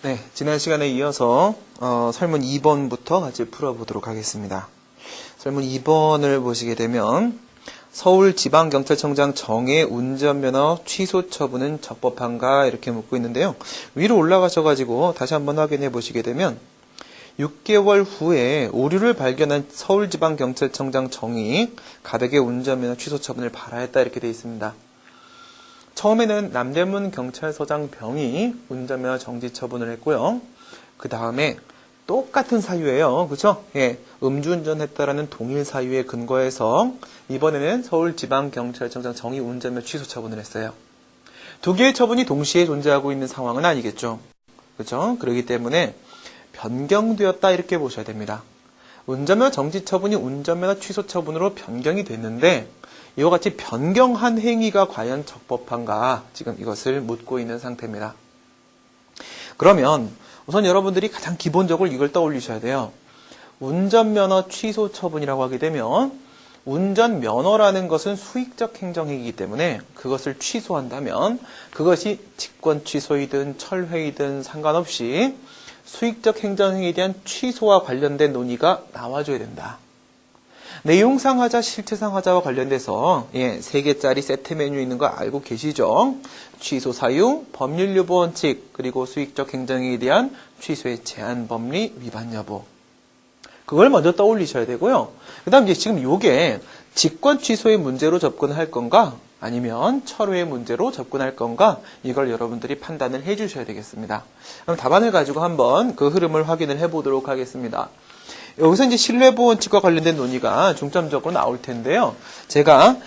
네, 지난 시간에 이어서 설문 2번부터 같이 풀어보도록 하겠습니다. 설문 2번을 보시게 되면 서울지방경찰청장 정의 운전면허 취소 처분은 적법한가 이렇게 묻고 있는데요. 위로 올라가셔가지고 다시 한번 확인해 보시게 되면 6개월 후에 오류를 발견한 서울지방경찰청장 정의 가백의 운전면허 취소 처분을 발하였다 이렇게 되어 있습니다. 처음에는 남대문 경찰서장 병이 운전면허 정지 처분을 했고요. 그 다음에 똑같은 사유예요. 그렇죠? 예, 음주운전했다라는 동일 사유에 근거해서 이번에는 서울지방경찰청장 정의 운전면허 취소 처분을 했어요. 두 개의 처분이 동시에 존재하고 있는 상황은 아니겠죠. 그렇죠? 그렇기 때문에 변경되었다 이렇게 보셔야 됩니다. 운전면허 정지 처분이 운전면허 취소 처분으로 변경이 됐는데 이와 같이 변경한 행위가 과연 적법한가 지금 이것을 묻고 있는 상태입니다. 그러면 우선 여러분들이 가장 기본적으로 이걸 떠올리셔야 돼요. 운전면허 취소 처분이라고 하게 되면 운전면허라는 것은 수익적 행정이기 때문에 그것을 취소한다면 그것이 직권 취소이든 철회이든 상관없이 수익적 행정행위에 대한 취소와 관련된 논의가 나와줘야 된다. 내용상 하자, 실체상 하자와 관련돼서 3개짜리 세트 메뉴 있는 거 알고 계시죠? 취소 사유, 법률 유보 원칙, 그리고 수익적 행정에 대한 취소의 제한 법리 위반 여부. 그걸 먼저 떠올리셔야 되고요. 그 다음 이제 지금 요게 직권 취소의 문제로 접근할 건가? 아니면 철회의 문제로 접근할 건가? 이걸 여러분들이 판단을 해 주셔야 되겠습니다. 그럼 답안을 가지고 한번 그 흐름을 확인을 해 보도록 하겠습니다. 여기서 이제 신뢰보호원칙과 관련된 논의가 중점적으로 나올 텐데요. 제가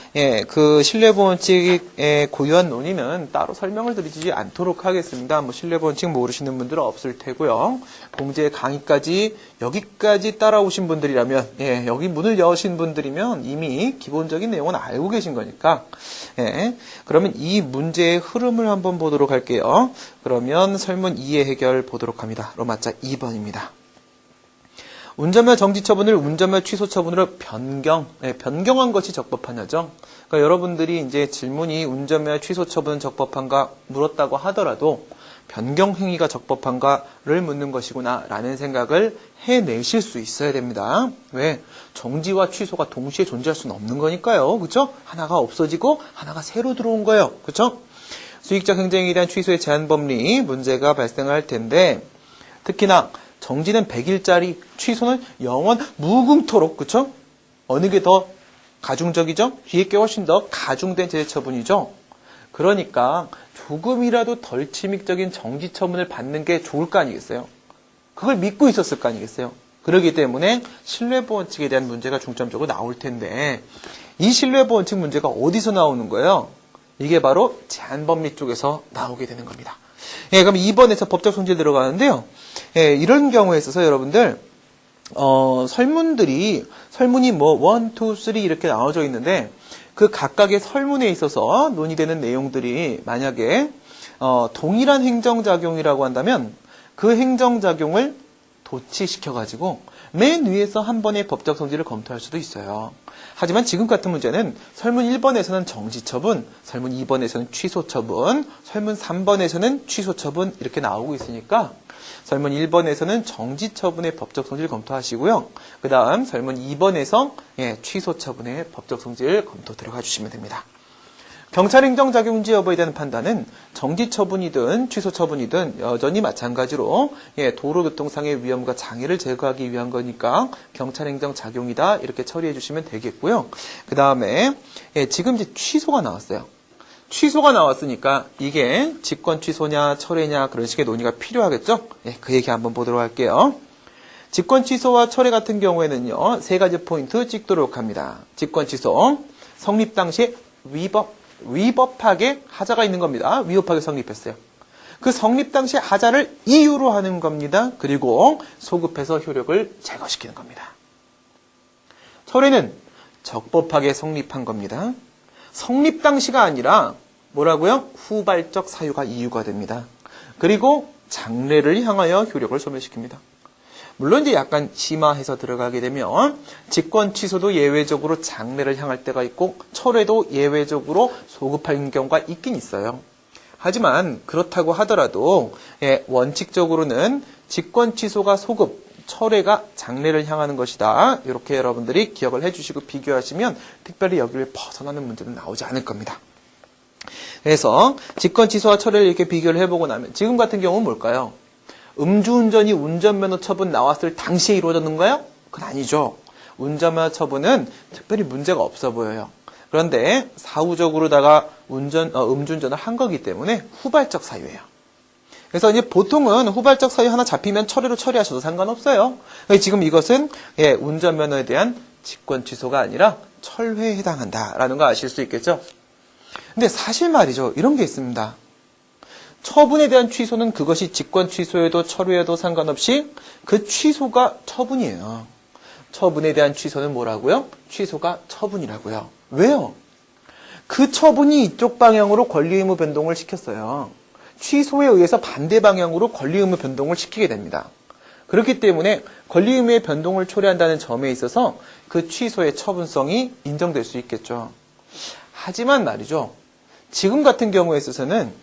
그 신뢰보호원칙에 고유한 논의는 따로 설명을 드리지 않도록 하겠습니다. 뭐 신뢰보호원칙 모르시는 분들은 없을 테고요. 공제 강의까지 여기까지 따라오신 분들이라면 여기 문을 여신 분들이면 이미 기본적인 내용은 알고 계신 거니까 그러면 이 문제의 흐름을 한번 보도록 할게요. 그러면 설문 2의 해결 보도록 합니다. 로마자 2번입니다. 운전면허 정지 처분을 운전면허 취소 처분으로 변경한 것이 적법하냐죠. 그러니까 여러분들이 이제 질문이 운전면허 취소 처분은 적법한가 물었다고 하더라도 변경 행위가 적법한가를 묻는 것이구나라는 생각을 해내실 수 있어야 됩니다. 왜? 정지와 취소가 동시에 존재할 수는 없는 거니까요. 그렇죠? 하나가 없어지고 하나가 새로 들어온 거예요. 그렇죠? 수익적 행정에 대한 취소의 제한 법리 문제가 발생할 텐데 특히나 정지는 100일짜리, 취소는 영원 무궁토록, 그쵸? 어느 게 더 가중적이죠? 뒤에 게 훨씬 더 가중된 제재 처분이죠? 그러니까 조금이라도 덜 침익적인 정지 처분을 받는 게 좋을 거 아니겠어요? 그걸 믿고 있었을 거 아니겠어요? 그렇기 때문에 신뢰보원칙에 대한 문제가 중점적으로 나올 텐데 이 신뢰보원칙 문제가 어디서 나오는 거예요? 이게 바로 제한법리 쪽에서 나오게 되는 겁니다. 그럼 2번에서 법적 성질 들어가는데요. 이런 경우에 있어서 여러분들 설문이 뭐 1, 2, 3 이렇게 나눠져 있는데 그 각각의 설문에 있어서 논의되는 내용들이 만약에 동일한 행정작용이라고 한다면 그 행정작용을 도치시켜가지고 맨 위에서 한 번의 법적 성질을 검토할 수도 있어요. 하지만 지금 같은 문제는 설문 1번에서는 정지처분, 설문 2번에서는 취소처분, 설문 3번에서는 취소처분 이렇게 나오고 있으니까 설문 1번에서는 정지처분의 법적 성질 검토하시고요. 그 다음 설문 2번에서 취소처분의 법적 성질 검토 들어가 주시면 됩니다. 경찰행정작용지 여부에 대한 판단은 정지처분이든 취소처분이든 여전히 마찬가지로 도로교통상의 위험과 장애를 제거하기 위한 거니까 경찰행정작용이다 이렇게 처리해 주시면 되겠고요. 그 다음에 지금 이제 취소가 나왔어요. 취소가 나왔으니까 이게 직권 취소냐 철회냐 그런 식의 논의가 필요하겠죠. 그 얘기 한번 보도록 할게요. 직권 취소와 철회 같은 경우에는요 3가지 포인트 찍도록 합니다. 직권 취소 성립 당시에 위법하게 하자가 있는 겁니다. 위법하게 성립했어요. 그 성립 당시 하자를 이유로 하는 겁니다. 그리고 소급해서 효력을 제거시키는 겁니다. 철회는 적법하게 성립한 겁니다. 성립 당시가 아니라 뭐라고요? 후발적 사유가 이유가 됩니다. 그리고 장래를 향하여 효력을 소멸시킵니다. 물론 이제 약간 심화해서 들어가게 되면 직권 취소도 예외적으로 장래를 향할 때가 있고 철회도 예외적으로 소급하는 경우가 있긴 있어요. 하지만 그렇다고 하더라도 원칙적으로는 직권 취소가 소급, 철회가 장래를 향하는 것이다. 이렇게 여러분들이 기억을 해주시고 비교하시면 특별히 여기를 벗어나는 문제는 나오지 않을 겁니다. 그래서 직권 취소와 철회를 이렇게 비교를 해보고 나면 지금 같은 경우는 뭘까요? 음주운전이 운전면허 처분 나왔을 당시에 이루어졌는가요? 그건 아니죠. 운전면허 처분은 특별히 문제가 없어 보여요. 그런데 사후적으로다가 음주운전을 한 거기 때문에 후발적 사유예요. 그래서 이제 보통은 후발적 사유 하나 잡히면 철회로 처리하셔도 상관없어요. 지금 이것은 운전면허에 대한 직권 취소가 아니라 철회에 해당한다라는 거 아실 수 있겠죠? 근데 사실 말이죠. 이런 게 있습니다. 처분에 대한 취소는 그것이 직권 취소에도 철회에도 상관없이 그 취소가 처분이에요. 처분에 대한 취소는 뭐라고요? 취소가 처분이라고요. 왜요? 그 처분이 이쪽 방향으로 권리 의무 변동을 시켰어요. 취소에 의해서 반대 방향으로 권리 의무 변동을 시키게 됩니다. 그렇기 때문에 권리 의무의 변동을 초래한다는 점에 있어서 그 취소의 처분성이 인정될 수 있겠죠. 하지만 말이죠. 지금 같은 경우에 있어서는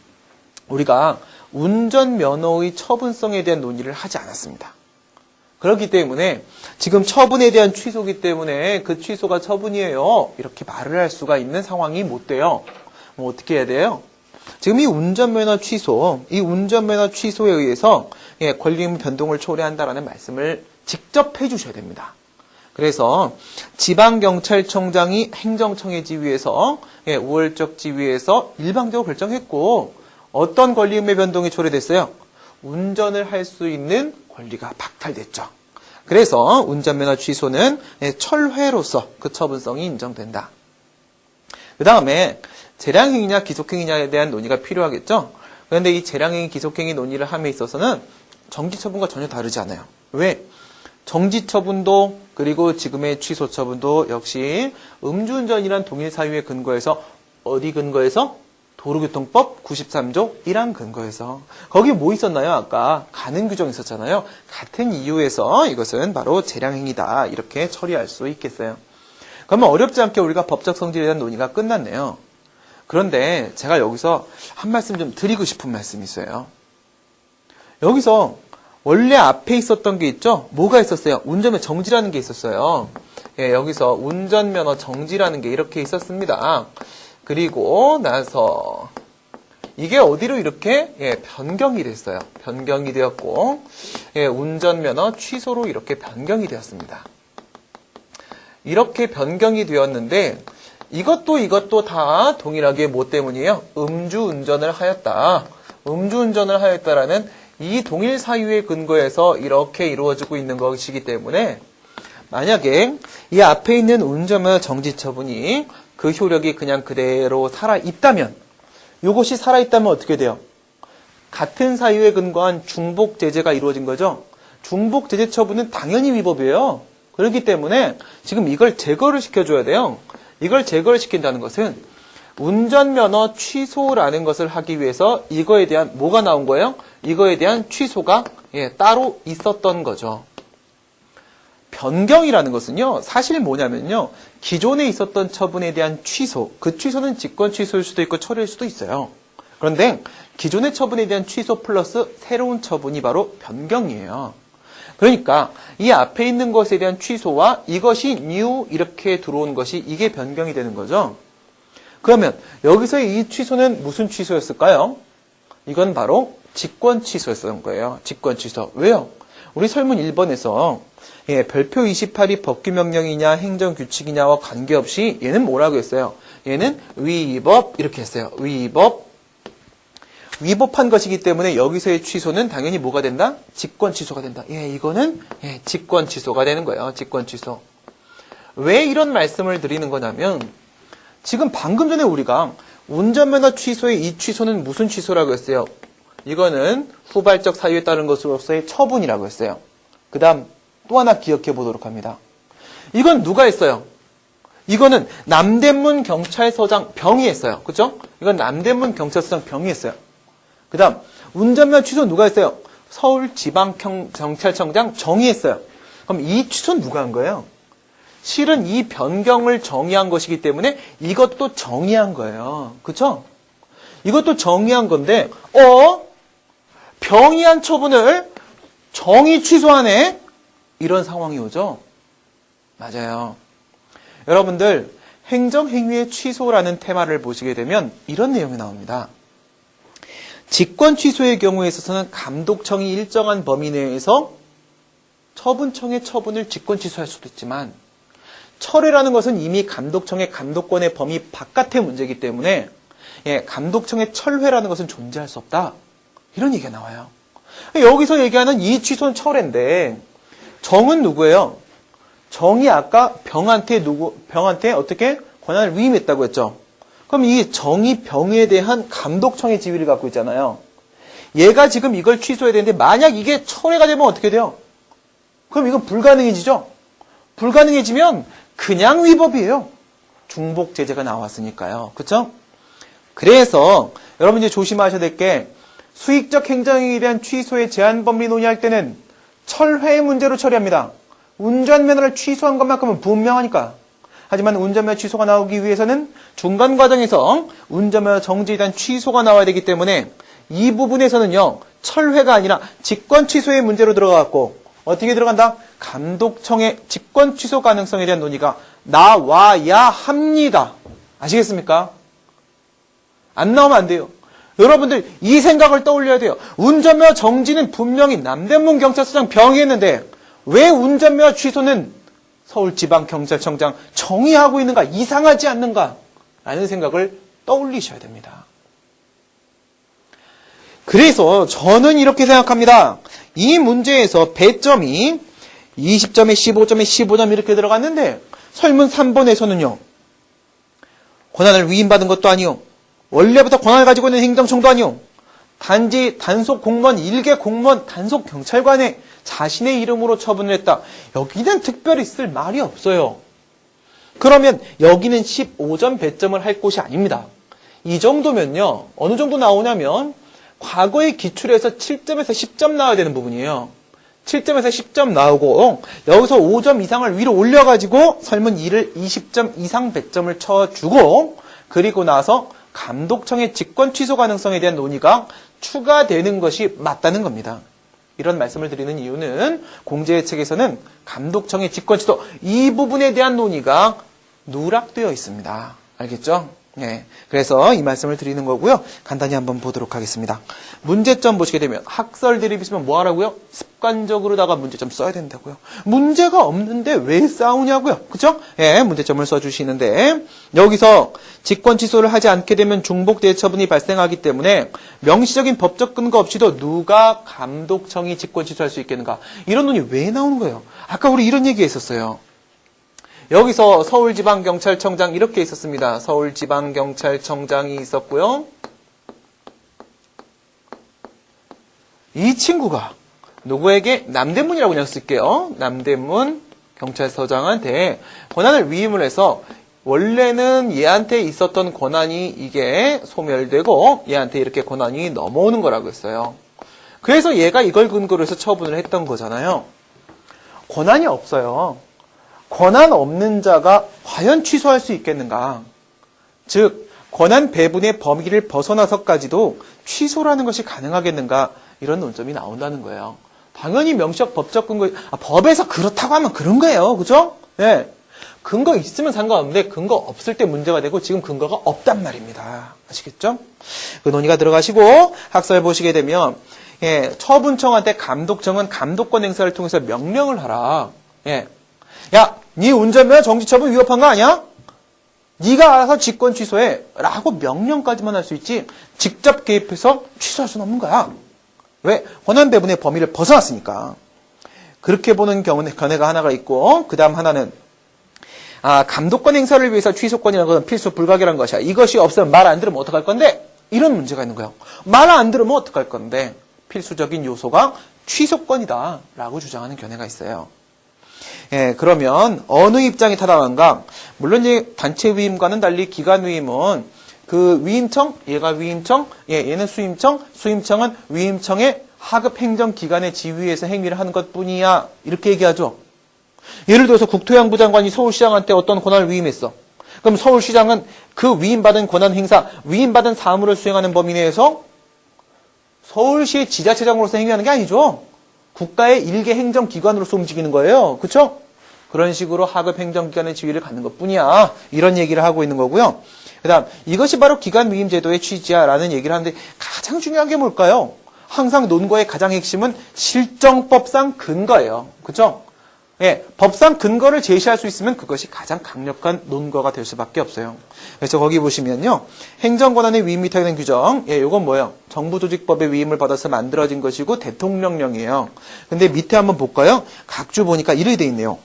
우리가 운전면허의 처분성에 대한 논의를 하지 않았습니다. 그렇기 때문에 지금 처분에 대한 취소이기 때문에 그 취소가 처분이에요. 이렇게 말을 할 수가 있는 상황이 못 돼요. 어떻게 해야 돼요? 지금 이 운전면허 취소에 의해서 권리 의무 변동을 초래한다라는 말씀을 직접 해주셔야 됩니다. 그래서 지방경찰청장이 행정청의 지위에서 우월적 지위에서 일방적으로 결정했고 어떤 권리 의무의 변동이 초래됐어요? 운전을 할 수 있는 권리가 박탈됐죠. 그래서 운전면허 취소는 철회로서 그 처분성이 인정된다. 그 다음에 재량행위냐 기속행위냐에 대한 논의가 필요하겠죠. 그런데 이 재량행위 기속행위 논의를 함에 있어서는 정지처분과 전혀 다르지 않아요. 왜? 정지처분도 그리고 지금의 취소처분도 역시 음주운전이란 동일 사유에 근거해서 어디 근거해서? 도로교통법 93조 1항 근거해서. 거기 뭐 있었나요? 아까 가능 규정 있었잖아요. 같은 이유에서 이것은 바로 재량행위다. 이렇게 처리할 수 있겠어요. 그러면 어렵지 않게 우리가 법적 성질에 대한 논의가 끝났네요. 그런데 제가 여기서 한 말씀 좀 드리고 싶은 말씀이 있어요. 여기서 원래 앞에 있었던 게 있죠? 뭐가 있었어요? 운전면허 정지라는 게 있었어요. 여기서 운전면허 정지라는 게 이렇게 있었습니다. 그리고 나서 이게 어디로 이렇게 변경이 됐어요. 변경이 되었고 운전면허 취소로 이렇게 변경이 되었습니다. 이렇게 변경이 되었는데 이것도 다 동일하게 뭐 때문이에요? 음주운전을 하였다. 음주운전을 하였다라는 이 동일 사유에 근거해서 이렇게 이루어지고 있는 것이기 때문에 만약에 이 앞에 있는 운전면허 정지 처분이 그 효력이 그냥 그대로 살아있다면 이것이 살아있다면 어떻게 돼요? 같은 사유에 근거한 중복제재가 이루어진 거죠. 중복제재 처분은 당연히 위법이에요. 그렇기 때문에 지금 이걸 제거를 시켜줘야 돼요. 이걸 제거를 시킨다는 것은 운전면허 취소라는 것을 하기 위해서 이거에 대한 뭐가 나온 거예요? 이거에 대한 취소가 따로 있었던 거죠. 변경이라는 것은요, 사실 뭐냐면요, 기존에 있었던 처분에 대한 취소, 그 취소는 직권 취소일 수도 있고 철회일 수도 있어요. 그런데 기존의 처분에 대한 취소 플러스 새로운 처분이 바로 변경이에요. 그러니까 이 앞에 있는 것에 대한 취소와 이것이 new 이렇게 들어온 것이 이게 변경이 되는 거죠. 그러면 여기서의 이 취소는 무슨 취소였을까요? 이건 바로 직권 취소였던 거예요. 직권 취소. 왜요? 우리 설문 1번에서 별표 28이 법규명령이냐 행정규칙이냐와 관계없이 얘는 뭐라고 했어요? 얘는 위법 이렇게 했어요. 위법한 것이기 때문에 여기서의 취소는 당연히 뭐가 된다? 직권 취소가 된다. 이거는 직권 취소가 되는 거예요. 직권 취소. 왜 이런 말씀을 드리는 거냐면 지금 방금 전에 우리가 운전면허 취소의 이 취소는 무슨 취소라고 했어요? 이거는 후발적 사유에 따른 것으로서의 처분이라고 했어요. 그 다음 또 하나 기억해 보도록 합니다. 이건 누가 했어요? 이거는 남대문 경찰서장 병이 했어요. 그죠? 이건 남대문 경찰서장 병이 했어요. 그 다음 운전면허 취소 누가 했어요? 서울지방경찰청장 정이 했어요. 그럼 이 취소는 누가 한 거예요? 실은 이 변경을 정의한 것이기 때문에 이것도 정의한 거예요. 그쵸? 이것도 정의한 건데, 병의한 처분을 정의 취소하네? 이런 상황이 오죠? 맞아요. 여러분들, 행정행위의 취소라는 테마를 보시게 되면 이런 내용이 나옵니다. 직권 취소의 경우에 있어서는 감독청이 일정한 범위 내에서 처분청의 처분을 직권 취소할 수도 있지만 철회라는 것은 이미 감독청의 감독권의 범위 바깥의 문제이기 때문에 감독청의 철회라는 것은 존재할 수 없다. 이런 얘기가 나와요. 여기서 얘기하는 이 취소는 철회인데 정은 누구예요? 정이 아까 병한테 어떻게 권한을 위임했다고 했죠? 그럼 이 정이 병에 대한 감독청의 지위를 갖고 있잖아요. 얘가 지금 이걸 취소해야 되는데 만약 이게 철회가 되면 어떻게 돼요? 그럼 이건 불가능해지죠? 불가능해지면 그냥 위법이에요. 중복 제재가 나왔으니까요. 그렇죠? 그래서 여러분 이제 조심하셔야 될 게 수익적 행정행위에 대한 취소의 제한 범위 논의할 때는 철회의 문제로 처리합니다. 운전면허를 취소한 것만큼은 분명하니까. 하지만 운전면허 취소가 나오기 위해서는 중간 과정에서 운전면허 정지에 대한 취소가 나와야 되기 때문에 이 부분에서는요. 철회가 아니라 직권 취소의 문제로 들어가고 어떻게 들어간다? 감독청의 직권 취소 가능성에 대한 논의가 나와야 합니다. 아시겠습니까? 안 나오면 안 돼요. 여러분들 이 생각을 떠올려야 돼요. 운전면허 정지는 분명히 남대문 경찰서장 병의했는데 왜 운전면허 취소는 서울지방경찰청장 정의하고 있는가? 이상하지 않는가? 라는 생각을 떠올리셔야 됩니다. 그래서 저는 이렇게 생각합니다. 이 문제에서 배점이 20점에 15점에 15점 이렇게 들어갔는데 설문 3번에서는요. 권한을 위임받은 것도 아니요. 원래부터 권한을 가지고 있는 행정청도 아니요. 단지 단속 공무원, 일개 공무원, 단속 경찰관의 자신의 이름으로 처분을 했다. 여기는 특별히 쓸 말이 없어요. 그러면 여기는 15점 배점을 할 곳이 아닙니다. 이 정도면요. 어느 정도 나오냐면 과거에 기출해서 7점에서 10점 나와야 되는 부분이에요. 7점에서 10점 나오고 여기서 5점 이상을 위로 올려가지고 설문 2를 20점 이상 배점을 쳐주고 그리고 나서 감독청의 직권 취소 가능성에 대한 논의가 추가되는 것이 맞다는 겁니다. 이런 말씀을 드리는 이유는 공제의 책에서는 감독청의 직권 취소 이 부분에 대한 논의가 누락되어 있습니다. 알겠죠? 네. 그래서 이 말씀을 드리는 거고요. 간단히 한번 보도록 하겠습니다. 문제점 보시게 되면 학설 드립 있으면 뭐 하라고요? 습관적으로다가 문제점 써야 된다고요. 문제가 없는데 왜 싸우냐고요. 그죠? 예, 문제점을 써주시는데 여기서 직권 취소를 하지 않게 되면 중복대의 처분이 발생하기 때문에 명시적인 법적 근거 없이도 누가 감독청이 직권 취소할 수 있겠는가. 이런 논의 왜 나오는 거예요? 아까 우리 이런 얘기 했었어요. 여기서 서울지방경찰청장 이렇게 있었습니다. 서울지방경찰청장이 있었고요. 이 친구가 누구에게 남대문이라고 그냥 쓸게요. 남대문 경찰서장한테 권한을 위임을 해서 원래는 얘한테 있었던 권한이 이게 소멸되고 얘한테 이렇게 권한이 넘어오는 거라고 했어요. 그래서 얘가 이걸 근거로 해서 처분을 했던 거잖아요. 권한이 없어요. 권한 없는 자가 과연 취소할 수 있겠는가? 즉, 권한 배분의 범위를 벗어나서까지도 취소라는 것이 가능하겠는가? 이런 논점이 나온다는 거예요. 당연히 명시적 법적 근거, 법에서 그렇다고 하면 그런 거예요. 그죠? 네. 근거 있으면 상관없는데 근거 없을 때 문제가 되고 지금 근거가 없단 말입니다. 아시겠죠? 그 논의가 들어가시고 학설 보시게 되면 처분청한테 감독청은 감독권 행사를 통해서 명령을 하라. 야, 네 운전면허 정지처분 위법한 거 아니야? 네가 알아서 직권 취소해 라고 명령까지만 할 수 있지 직접 개입해서 취소할 수는 없는 거야. 왜? 권한 배분의 범위를 벗어났으니까. 그렇게 보는 견해가 하나가 있고 그 다음 하나는 감독권 행사를 위해서 취소권이라는 것은 필수 불가결한 것이야. 이것이 없으면 말 안 들으면 어떡할 건데? 이런 문제가 있는 거예요. 말 안 들으면 어떡할 건데? 필수적인 요소가 취소권이다 라고 주장하는 견해가 있어요. 그러면 어느 입장이 타당한가? 물론 이제 단체 위임과는 달리 기관 위임은 그 위임청, 얘가 위임청, 얘는 수임청, 수임청은 위임청의 하급 행정기관의 지위에서 행위를 하는 것뿐이야. 이렇게 얘기하죠. 예를 들어서 국토해양부 장관이 서울시장한테 어떤 권한을 위임했어. 그럼 서울시장은 그 위임받은 권한 행사, 위임받은 사무를 수행하는 범위 내에서 서울시 지자체장으로서 행위하는 게 아니죠. 국가의 일개 행정기관으로서 움직이는 거예요. 그렇죠? 그런 식으로 하급 행정기관의 지위를 갖는 것뿐이야. 이런 얘기를 하고 있는 거고요. 그 다음 이것이 바로 기관 위임 제도의 취지야 라는 얘기를 하는데 가장 중요한 게 뭘까요? 항상 논거의 가장 핵심은 실정법상 근거예요. 그렇죠? 예, 법상 근거를 제시할 수 있으면 그것이 가장 강력한 논거가 될 수밖에 없어요. 그래서 거기 보시면요. 행정권한의 위임이 타격된 규정. 예, 요건 뭐예요? 정부조직법의 위임을 받아서 만들어진 것이고 대통령령이에요. 근데 밑에 한번 볼까요? 각주 보니까 이렇게 돼 있네요.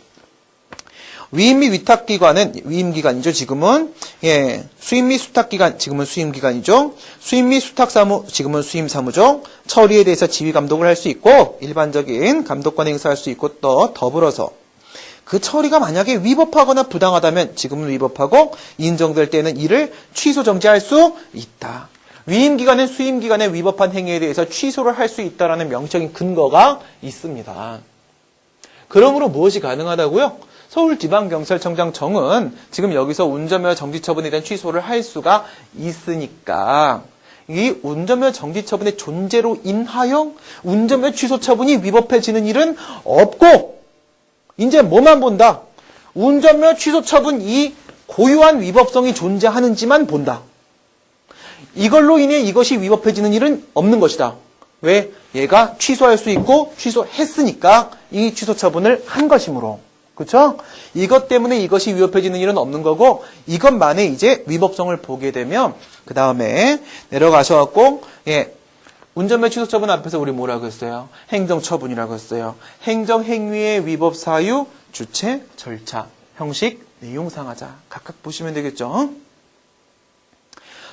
위임 및 위탁기관은 위임기관이죠. 지금은 예, 수임 및 수탁기관 지금은 수임기관이죠. 수임 및 수탁사무 지금은 수임사무죠. 처리에 대해서 지휘감독을 할 수 있고 일반적인 감독권 행사할 수 있고 또 더불어서 그 처리가 만약에 위법하거나 부당하다면 지금은 위법하고 인정될 때는 이를 취소 정지할 수 있다. 위임기관은 수임기관의 위법한 행위에 대해서 취소를 할 수 있다라는 명시적인 근거가 있습니다. 그러므로 무엇이 가능하다고요? 서울지방경찰청장 정은 지금 여기서 운전면허 정지처분에 대한 취소를 할 수가 있으니까 이 운전면허 정지처분의 존재로 인하여 운전면허 취소 처분이 위법해지는 일은 없고 이제 뭐만 본다? 운전면허 취소 처분 이 고유한 위법성이 존재하는지만 본다. 이걸로 인해 이것이 위법해지는 일은 없는 것이다. 왜? 얘가 취소할 수 있고 취소했으니까 이 취소 처분을 한 것이므로. 그렇죠? 이것 때문에 이것이 위법해지는 일은 없는 거고 이것만의 이제 위법성을 보게 되면 그 다음에 내려가셔갖고 예, 운전면허 취소 처분 앞에서 우리 뭐라고 했어요? 행정처분이라고 했어요. 행정행위의 위법 사유, 주체, 절차, 형식, 내용 상하자 각각 보시면 되겠죠?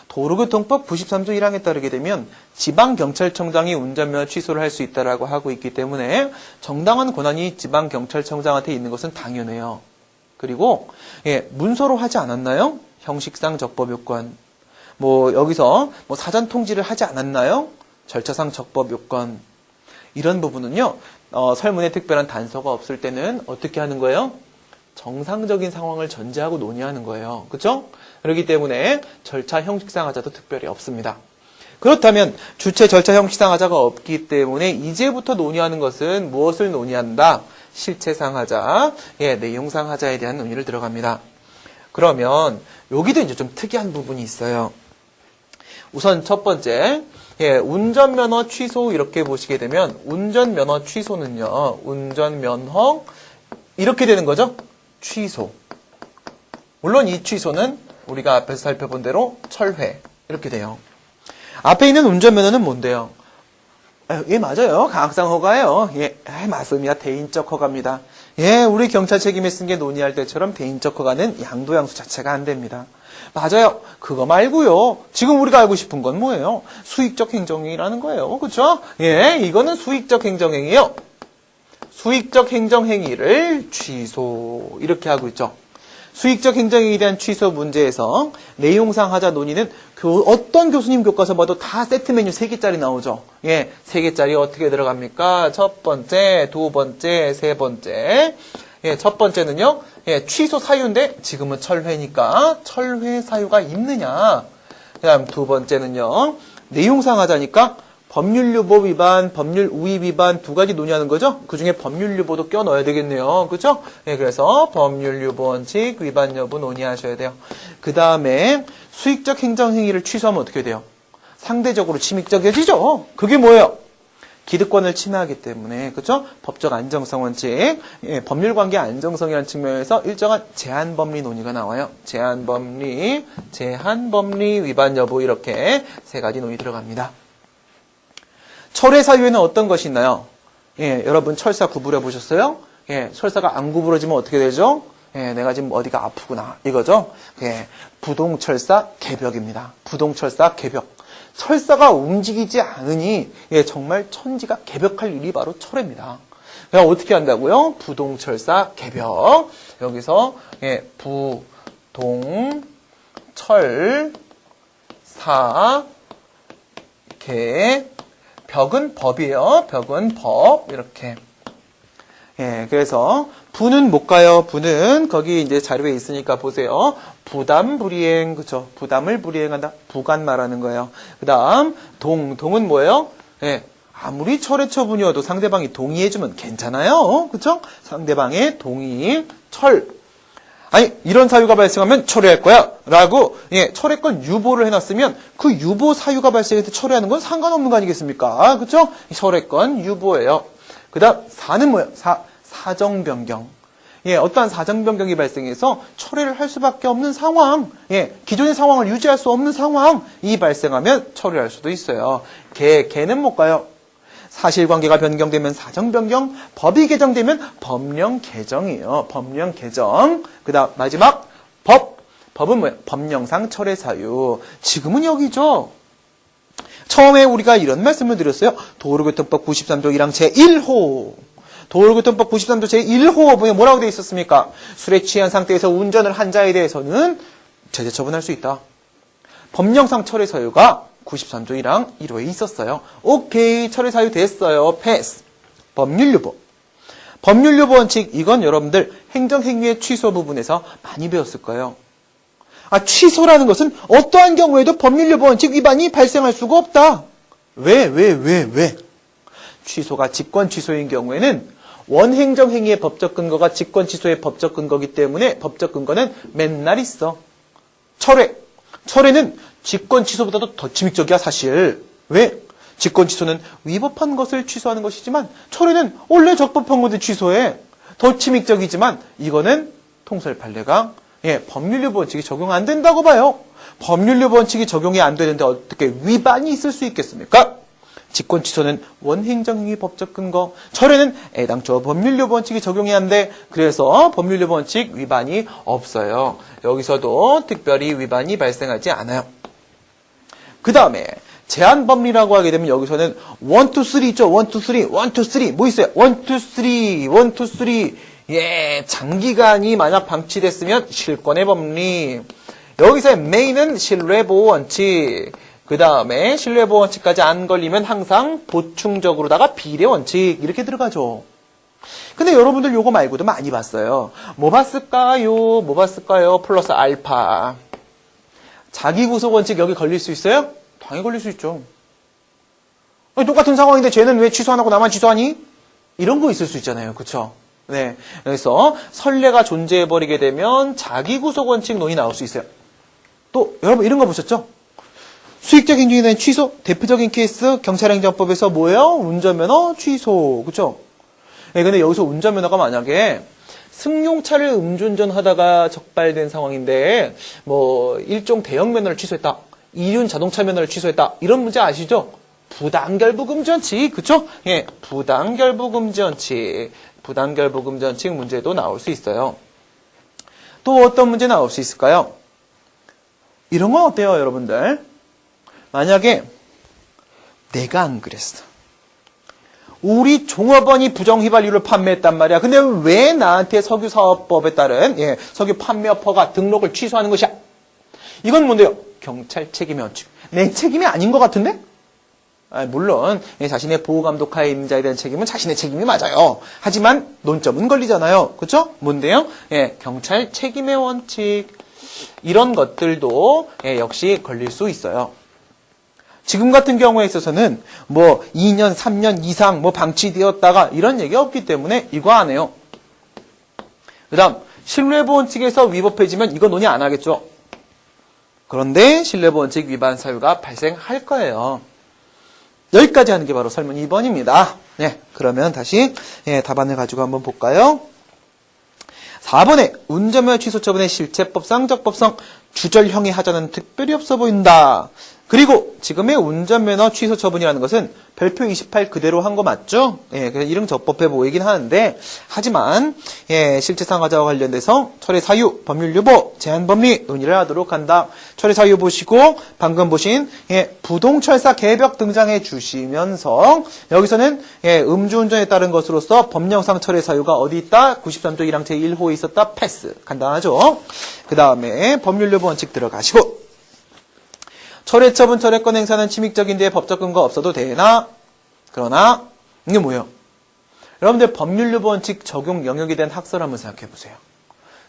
도로교통법 93조 1항에 따르게 되면 지방경찰청장이 운전면허 취소를 할 수 있다라고 하고 있기 때문에 정당한 권한이 지방경찰청장한테 있는 것은 당연해요. 그리고 예, 문서로 하지 않았나요? 형식상 적법요건. 여기서 사전 통지를 하지 않았나요? 절차상 적법요건. 이런 부분은요. 설문에 특별한 단서가 없을 때는 어떻게 하는 거예요? 정상적인 상황을 전제하고 논의하는 거예요. 그렇죠? 그렇기 때문에 절차 형식상 하자도 특별히 없습니다. 그렇다면 주체 절차 형식상 하자가 없기 때문에 이제부터 논의하는 것은 무엇을 논의한다? 실체상 하자, 예, 내용상 하자에 대한 논의를 들어갑니다. 그러면 여기도 이제 좀 특이한 부분이 있어요. 우선 첫 번째, 예, 운전면허 취소 이렇게 보시게 되면 운전면허 취소는요. 운전면허 이렇게 되는 거죠. 취소. 물론 이 취소는 우리가 앞에서 살펴본 대로 철회 이렇게 돼요. 앞에 있는 운전면허는 뭔데요? 예, 맞아요. 강학상 허가예요. 예, 맞습니다. 대인적 허가입니다. 예, 우리 경찰 책임에 쓴 게 논의할 때처럼 대인적 허가는 양도양수 자체가 안 됩니다. 맞아요. 그거 말고요. 지금 우리가 알고 싶은 건 뭐예요? 수익적 행정행위라는 거예요. 그렇죠? 예, 이거는 수익적 행정행위요. 수익적 행정행위를 취소 이렇게 하고 있죠. 수익적 행정행위에 대한 취소 문제에서 내용상 하자 논의는 어떤 교수님 교과서 봐도 다 세트 메뉴 3개짜리 나오죠. 예, 3개짜리 어떻게 들어갑니까? 첫 번째, 두 번째, 세 번째. 예, 첫 번째는요. 예, 취소 사유인데 지금은 철회니까 철회 사유가 있느냐. 그다음 두 번째는요. 내용상 하자니까 법률유보 위반, 법률 우위 위반 두 가지 논의하는 거죠. 그중에 법률유보도 껴 넣어야 되겠네요. 그렇죠? 네, 그래서 법률유보 원칙 위반 여부 논의하셔야 돼요. 그 다음에 수익적 행정행위를 취소하면 어떻게 돼요? 상대적으로 침익적이어지죠. 그게 뭐예요? 기득권을 침해하기 때문에 그렇죠? 법적 안정성 원칙, 예, 법률관계 안정성이라는 측면에서 일정한 제한법리 논의가 나와요. 제한법리 위반 여부 이렇게 세 가지 논의 들어갑니다. 철회 사유에는 어떤 것이 있나요? 예, 여러분 철사 구부려 보셨어요? 예, 철사가 안 구부러지면 어떻게 되죠? 예, 내가 지금 어디가 아프구나 이거죠? 예, 부동철사 개벽입니다. 부동철사 개벽. 철사가 움직이지 않으니 예, 정말 천지가 개벽할 일이 바로 철회입니다. 그럼 어떻게 한다고요? 부동철사 개벽. 여기서 예, 부동철사 개 벽은 법이에요. 벽은 법. 이렇게. 예, 그래서 부는 못 가요. 부는 거기 이제 자료에 있으니까 보세요. 부담 불이행, 그쵸? 부담을 불이행한다. 부간 말하는 거예요. 그 다음 동은 뭐예요? 예, 아무리 철의 처분이어도 상대방이 동의해주면 괜찮아요. 그쵸? 상대방의 동의, 철. 아니, 이런 사유가 발생하면 철회할 거야. 라고, 예, 철회권 유보를 해놨으면 그 유보 사유가 발생해서 철회하는 건 상관없는 거 아니겠습니까? 그쵸? 철회권 유보예요. 그 다음, 사는 뭐예요? 사정변경. 예, 어떠한 사정변경이 발생해서 철회를 할 수밖에 없는 상황. 예, 기존의 상황을 유지할 수 없는 상황이 발생하면 철회할 수도 있어요. 개는 못 가요. 사실관계가 변경되면 사정변경, 법이 개정되면 법령 개정이에요. 법령 개정. 그 다음 마지막 법은 뭐예요? 법령상 철회 사유. 지금은 여기죠. 처음에 우리가 이런 말씀을 드렸어요. 도로교통법 93조 1항 제1호. 도로교통법 93조 제1호에 뭐라고 되어 있었습니까? 술에 취한 상태에서 운전을 한 자에 대해서는 제재 처분할 수 있다. 법령상 철회 사유가 93조 1항 1호에 있었어요. 오케이, 철회 사유 됐어요. 패스. 법률유보. 법률유보 원칙, 이건 여러분들 행정행위의 취소 부분에서 많이 배웠을 거예요. 취소라는 것은 어떠한 경우에도 법률유보 원칙 위반이 발생할 수가 없다. 왜? 취소가 직권 취소인 경우에는 원행정행위의 법적 근거가 직권 취소의 법적 근거이기 때문에 법적 근거는 맨날 있어. 철회는 직권 취소보다도 더 침입적이야, 사실. 왜? 직권 취소는 위법한 것을 취소하는 것이지만 철회는 원래 적법한 것을 취소해. 더 침입적이지만 이거는 통설 판례가 법률유보 원칙이 적용 안 된다고 봐요. 법률유보 원칙이 적용이 안 되는데 어떻게 위반이 있을 수 있겠습니까? 직권 취소는 원행정행위 법적 근거, 철회는 애당초 법률유보 원칙이 적용이 안 돼. 그래서 법률유보 원칙 위반이 없어요. 여기서도 특별히 위반이 발생하지 않아요. 그 다음에 제한법리라고 하게 되면 여기서는 1, 2, 3 있죠. 1, 2, 3, 1, 2, 3 뭐 있어요? 1, 2, 3, 1, 2, 3 예, 장기간이 만약 방치됐으면 실권의 법리. 여기서의 메인은 신뢰보호 원칙. 그 다음에 신뢰보호 원칙까지 안 걸리면 항상 보충적으로다가 비례 원칙 이렇게 들어가죠. 근데 여러분들 요거 말고도 많이 봤어요. 뭐 봤을까요? 플러스 알파. 자기구속 원칙 여기 걸릴 수 있어요? 당연히 걸릴 수 있죠. 똑같은 상황인데 쟤는 왜 취소 안 하고 나만 취소하니? 이런 거 있을 수 있잖아요. 그쵸? 네. 그래서 선례가 존재해버리게 되면 자기구속 원칙 논의 나올 수 있어요. 또 여러분 이런 거 보셨죠? 수익적 인중에 대한 취소, 대표적인 케이스 경찰행정법에서 뭐예요? 운전면허 취소. 그쵸? 네, 근데 여기서 운전면허가 만약에 승용차를 음주운전하다가 적발된 상황인데 뭐 일종 대형 면허를 취소했다. 이륜 자동차 면허를 취소했다. 이런 문제 아시죠? 부당결부금지 원칙. 그쵸? 예, 부당결부금지 원칙. 부당결부금지 원칙 문제도 나올 수 있어요. 또 어떤 문제 나올 수 있을까요? 이런 건 어때요, 여러분들? 만약에 내가 안 그랬어. 우리 종업원이 부정휘발유를 판매했단 말이야. 근데 왜 나한테 석유사업법에 따른 석유 판매업허가 등록을 취소하는 것이야? 이건 뭔데요? 경찰 책임의 원칙. 내 책임이 아닌 것 같은데? 물론 자신의 보호감독하에 있는 자에 대한 책임은 자신의 책임이 맞아요. 하지만 논점은 걸리잖아요. 그렇죠? 뭔데요? 경찰 책임의 원칙. 이런 것들도 역시 걸릴 수 있어요. 지금 같은 경우에 있어서는 뭐 2년, 3년 이상 뭐 방치되었다가 이런 얘기가 없기 때문에 이거 안 해요. 그 다음 신뢰보호 원칙에서 위법해지면 이거 논의 안 하겠죠. 그런데 신뢰보호 원칙 위반 사유가 발생할 거예요. 여기까지 하는 게 바로 설문 2번입니다. 네, 그러면 다시 답안을 가지고 한번 볼까요? 4번에 운전면허 취소 처분의 실체법상 적법성 주절형의 하자는 특별히 없어 보인다. 그리고 지금의 운전면허 취소 처분이라는 것은 별표 28 그대로 한 거 맞죠? 그래서 이름 적법해 보이긴 하는데, 하지만 실체상 하자와 관련돼서 철회 사유, 법률 유보, 제한 법리 논의를 하도록 한다. 철회 사유 보시고 방금 보신 부동철사 개벽 등장해 주시면서 여기서는 음주운전에 따른 것으로서 법령상 철회 사유가 어디 있다? 93조 1항 제1호에 있었다. 패스. 간단하죠? 그 다음에 법률 유보 원칙 들어가시고 철회처분, 철회권 행사는 침입적인데 법적 근거 없어도 되나? 그러나 이게 뭐예요? 여러분들 법률유보 원칙 적용 영역에 대한 학설 한번 생각해 보세요.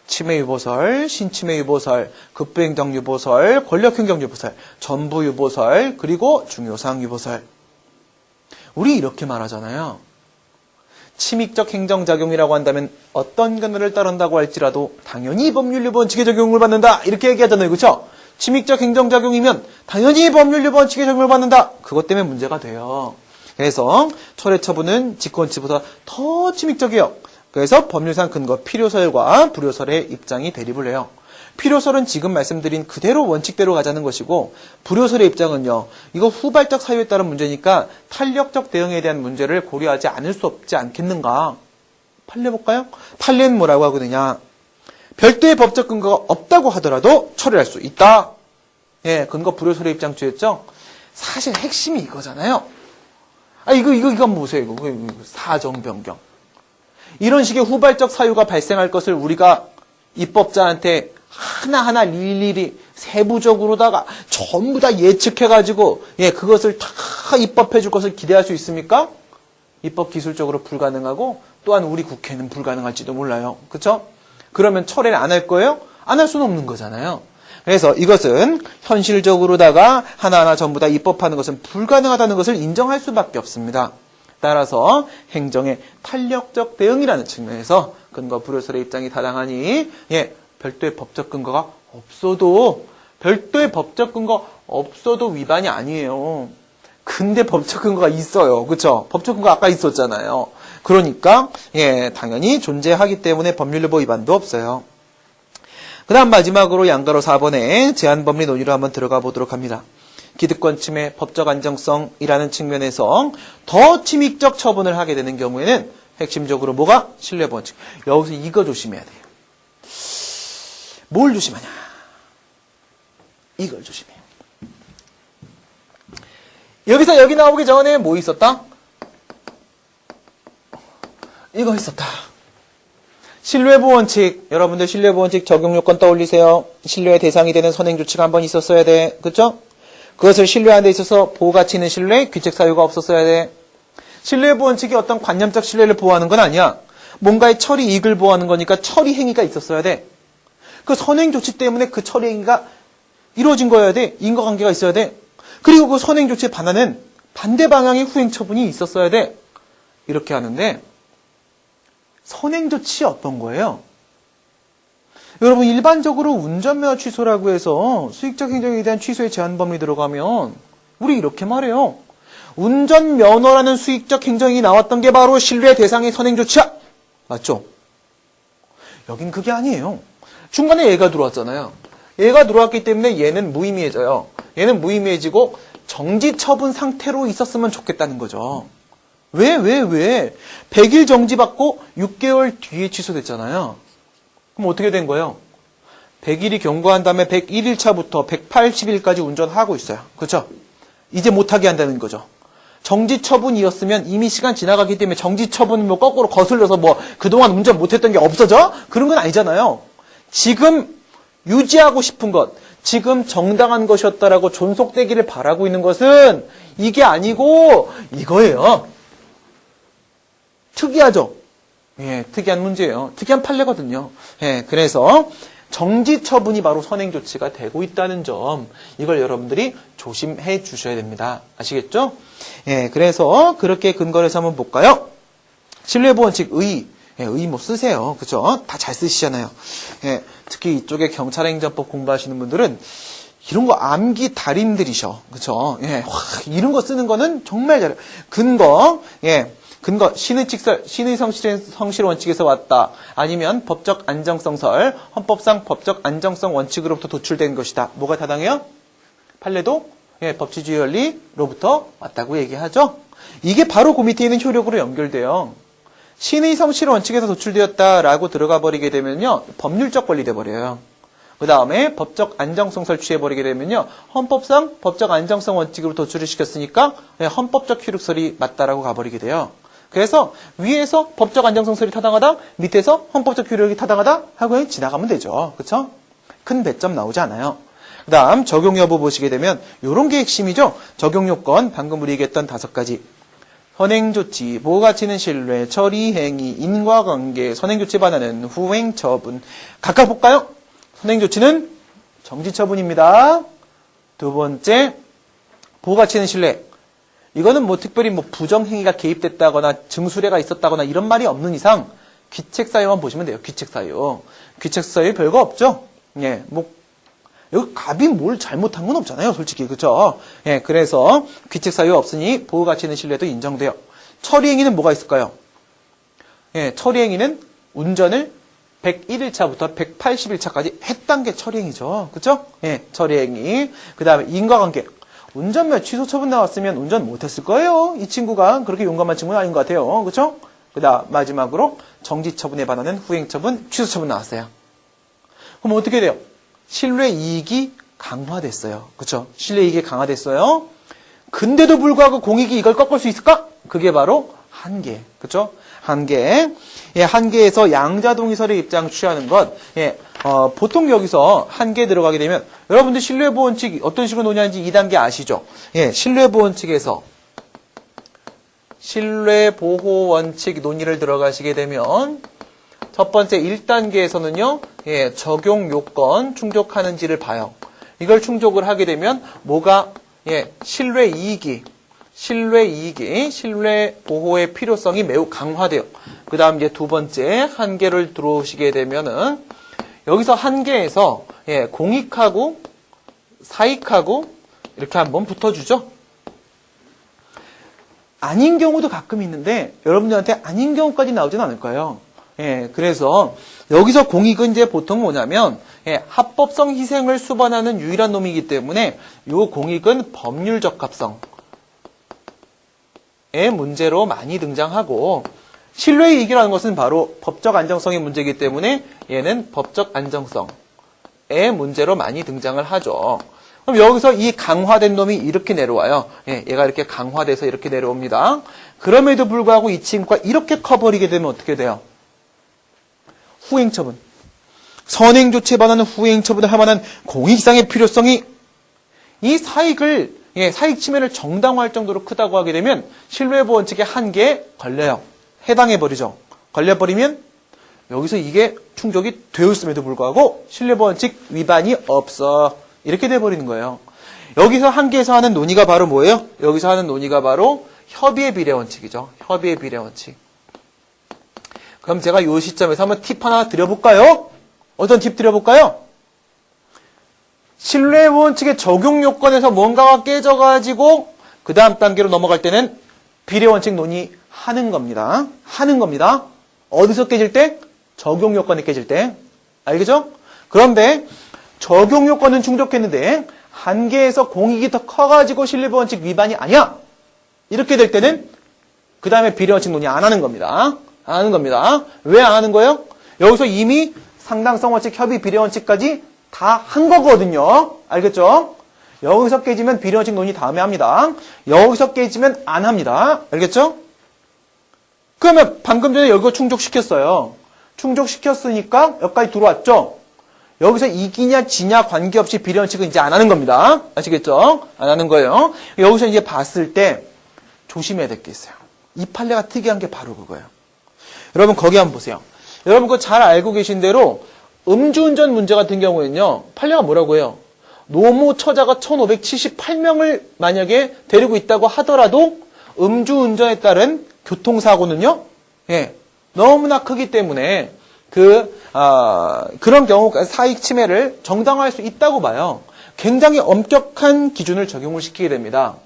침해유보설, 신침해유보설, 급부행정유보설, 권력행정유보설, 전부유보설, 그리고 중요사항유보설. 우리 이렇게 말하잖아요. 침익적 행정작용이라고 한다면 어떤 견해를 따른다고 할지라도 당연히 법률유보 원칙의 적용을 받는다. 이렇게 얘기하잖아요. 그렇죠? 침익적 행정작용이면 당연히 법률유보 원칙의 적용을 받는다. 그것 때문에 문제가 돼요. 그래서 철회처분은 직권치보다 더 침익적이에요. 그래서 법률상 근거 필요설과 불효설의 입장이 대립을 해요. 필요설은 지금 말씀드린 그대로 원칙대로 가자는 것이고 불효설의 입장은요. 이거 후발적 사유에 따른 문제니까 탄력적 대응에 대한 문제를 고려하지 않을 수 없지 않겠는가. 판례 볼까요? 판례는 뭐라고 하거든요. 별도의 법적 근거가 없다고 하더라도 처리할 수 있다. 예, 근거 불효설의 입장 주였죠. 사실 핵심이 이거잖아요. 이거 한번 보세요. 이거 사정 변경. 이런 식의 후발적 사유가 발생할 것을 우리가 입법자한테 하나하나 일일이 세부적으로다가 전부 다 예측해가지고 그것을 다 입법해 줄 것을 기대할 수 있습니까? 입법 기술적으로 불가능하고 또한 우리 국회는 불가능할지도 몰라요. 그렇죠? 그러면 철회를 안 할 거예요? 안 할 수는 없는 거잖아요. 그래서 이것은 현실적으로다가 하나하나 전부 다 입법하는 것은 불가능하다는 것을 인정할 수밖에 없습니다. 따라서 행정의 탄력적 대응이라는 측면에서 근거 불효설의 입장이 타당하니 별도의 법적 근거가 없어도 위반이 아니에요. 근데 법적 근거가 있어요. 그렇죠? 법적 근거 아까 있었잖아요. 그러니까 당연히 존재하기 때문에 법률유보 위반도 없어요. 그 다음 마지막으로 양가로 4번에 제한법리 논의로 한번 들어가 보도록 합니다. 기득권 침해, 법적 안정성이라는 측면에서 더 침익적 처분을 하게 되는 경우에는 핵심적으로 뭐가? 신뢰보 원칙. 여기서 이거 조심해야 돼요. 뭘 조심하냐? 이걸 조심해요. 여기서 여기 나오기 전에 뭐 있었다? 이거 있었다. 신뢰보 원칙. 여러분들 신뢰보 원칙 적용 요건 떠올리세요. 신뢰의 대상이 되는 선행 조치가 한 번 있었어야 돼. 그렇죠? 그것을 신뢰하는 데 있어서 보호가치 있는 신뢰, 귀책 사유가 없었어야 돼. 신뢰보 원칙이 어떤 관념적 신뢰를 보호하는 건 아니야. 뭔가의 처리 이익을 보호하는 거니까 처리 행위가 있었어야 돼. 그 선행 조치 때문에 그 처리 행위가 이루어진 거여야 돼. 인과관계가 있어야 돼. 그리고 그 선행 조치에 반하는 반대 방향의 후행 처분이 있었어야 돼. 이렇게 하는데 선행 조치 어떤 거예요? 여러분 일반적으로 운전면허 취소라고 해서 수익적 행정에 대한 취소의 제한 범위 들어가면 우리 이렇게 말해요. 운전면허라는 수익적 행정이 나왔던 게 바로 신뢰 대상의 선행 조치야. 맞죠? 여긴 그게 아니에요. 중간에 얘가 들어왔잖아요. 얘가 들어왔기 때문에 얘는 무의미해져요. 얘는 무의미해지고 정지 처분 상태로 있었으면 좋겠다는 거죠. 왜? 100일 정지받고 6개월 뒤에 취소됐잖아요. 그럼 어떻게 된 거예요? 100일이 경과한 다음에 101일차부터 180일까지 운전하고 있어요. 그렇죠? 이제 못하게 한다는 거죠. 정지 처분이었으면 이미 시간 지나가기 때문에 정지 처분은 뭐 거꾸로 거슬려서 뭐 그동안 운전 못했던 게 없어져? 그런 건 아니잖아요. 지금 유지하고 싶은 것, 지금 정당한 것이었다라고 존속되기를 바라고 있는 것은 이게 아니고 이거예요. 특이하죠? 특이한 문제예요. 특이한 판례거든요. 그래서 정지 처분이 바로 선행 조치가 되고 있다는 점, 이걸 여러분들이 조심해 주셔야 됩니다. 아시겠죠? 그래서 그렇게 근거를 해서 한번 볼까요? 신뢰보 원칙 의 뭐 쓰세요. 그죠? 다 잘 쓰시잖아요. 특히 이쪽에 경찰행정법 공부하시는 분들은 이런 거 암기 달인들이셔. 그죠? 이런 거 쓰는 거는 정말 잘해요. 근거, 신의 성실 원칙에서 왔다. 아니면 법적 안정성설, 헌법상 법적 안정성 원칙으로부터 도출된 것이다. 뭐가 타당해요? 판례도 법치주의 원리로부터 왔다고 얘기하죠. 이게 바로 그 밑에 있는 효력으로 연결돼요. 신의 성실 원칙에서 도출되었다라고 들어가 버리게 되면요, 법률적 권리 돼 버려요. 그 다음에 법적 안정성설 취해버리게 되면요, 헌법상 법적 안정성 원칙으로 도출을 시켰으니까 헌법적 효력설이 맞다라고 가버리게 돼요. 그래서 위에서 법적 안정성설이 타당하다, 밑에서 헌법적 효력이 타당하다 하고 지나가면 되죠. 그렇죠? 큰 배점 나오지 않아요. 그 다음 적용 여부 보시게 되면 이런 게 핵심이죠. 적용 요건, 방금 우리 얘기했던 5가지. 선행조치, 보호가치는 신뢰, 처리행위, 인과관계, 선행조치 반하는 후행처분. 각각 볼까요? 선행조치는 정지처분입니다. 두 번째, 보호가치는 신뢰. 이거는 뭐 특별히 뭐 부정행위가 개입됐다거나 증수례가 있었다거나 이런 말이 없는 이상 귀책사유만 보시면 돼요. 귀책사유. 귀책사유 별거 없죠? 예, 뭐 여기 갑이 뭘 잘못한 건 없잖아요, 솔직히. 그쵸? 예, 그래서 귀책사유 없으니 보호가치는 신뢰도 인정돼요. 처리행위는 뭐가 있을까요? 예, 처리행위는 운전을 101일차부터 180일차까지 했단 게 처리행위죠. 그쵸? 예, 처리행위. 그 다음에 인과관계. 운전면 취소 처분 나왔으면 운전 못했을 거예요. 이 친구가 그렇게 용감한 친구는 아닌 것 같아요. 그쵸? 그 다음 마지막으로 정지처분에 반하는 후행처분, 취소처분 나왔어요. 그럼 어떻게 돼요? 신뢰이익이 강화됐어요. 그쵸? 신뢰이익이 강화됐어요. 근데도 불구하고 공익이 이걸 꺾을 수 있을까? 그게 바로 한계. 그쵸? 한계. 예, 한계에서 양자동의설의 입장 취하는 것. 예, 보통 여기서 한계 들어가게 되면 여러분들 신뢰보원칙 어떤 식으로 논의하는지 2단계 아시죠? 예, 신뢰보원칙에서 신뢰보호원칙 논의를 들어가시게 되면 첫 번째 1단계에서는요, 예, 적용 요건 충족하는지를 봐요. 이걸 충족을 하게 되면 뭐가, 예, 신뢰이익이, 신뢰보호의 필요성이 매우 강화돼요. 그 다음 이제 두 번째 한계를 들어오시게 되면은 여기서 한계에서, 예, 공익하고 사익하고 이렇게 한번 붙어주죠. 아닌 경우도 가끔 있는데 여러분들한테 아닌 경우까지 나오진 않을 거예요. 예, 그래서 여기서 공익은 이제 보통 뭐냐면, 예, 합법성 희생을 수반하는 유일한 놈이기 때문에 이 공익은 법률 적합성의 문제로 많이 등장하고, 신뢰이익이라는 것은 바로 법적 안정성의 문제이기 때문에 얘는 법적 안정성의 문제로 많이 등장을 하죠. 그럼 여기서 이 강화된 놈이 이렇게 내려와요. 예, 얘가 이렇게 강화돼서 이렇게 내려옵니다. 그럼에도 불구하고 이 친구가 이렇게 커버리게 되면 어떻게 돼요? 후행처분. 선행조치에 반하는 후행처분을 할 만한 공익상의 필요성이 이 사익을, 예, 사익 침해를 정당화할 정도로 크다고 하게 되면 신뢰보원칙의 한계에 걸려요. 해당해버리죠. 걸려버리면 여기서 이게 충족이 되었음에도 불구하고 신뢰보원칙 위반이 없어. 이렇게 돼버리는 거예요. 여기서 한계에서 하는 논의가 바로 뭐예요? 여기서 하는 논의가 바로 협의의 비례원칙이죠. 협의의 비례원칙. 그럼 제가 이 시점에서 한번 팁 하나 드려볼까요? 어떤 팁 드려볼까요? 신뢰원칙의 적용 요건에서 뭔가가 깨져가지고 그 다음 단계로 넘어갈 때는 비례원칙 논의하는 겁니다. 하는 겁니다. 어디서 깨질 때? 적용 요건이 깨질 때. 알겠죠? 그런데 적용 요건은 충족했는데 한계에서 공익이 더 커가지고 신뢰원칙 위반이 아니야. 이렇게 될 때는 그 다음에 비례원칙 논의 안 하는 겁니다. 안 하는 겁니다. 왜 안 하는 거예요? 여기서 이미 상당성 원칙, 협의 비례원칙까지 다 한 거거든요. 알겠죠? 여기서 깨지면 비례원칙 논의 다음에 합니다. 여기서 깨지면 안 합니다. 알겠죠? 그러면 방금 전에 여기가 충족시켰어요. 충족시켰으니까 여기까지 들어왔죠? 여기서 이기냐 지냐 관계없이 비례원칙은 이제 안 하는 겁니다. 아시겠죠? 안 하는 거예요. 여기서 이제 봤을 때 조심해야 될 게 있어요. 이 판례가 특이한 게 바로 그거예요. 여러분 거기 한번 보세요. 여러분 그거 잘 알고 계신 대로 음주운전 문제 같은 경우에는요. 판례가 뭐라고 해요? 노모 처자가 1578명을 만약에 데리고 있다고 하더라도 음주운전에 따른 교통사고는요. 예, 너무나 크기 때문에 그런 경우 사익 침해를 정당화할 수 있다고 봐요. 굉장히 엄격한 기준을 적용을 시키게 됩니다.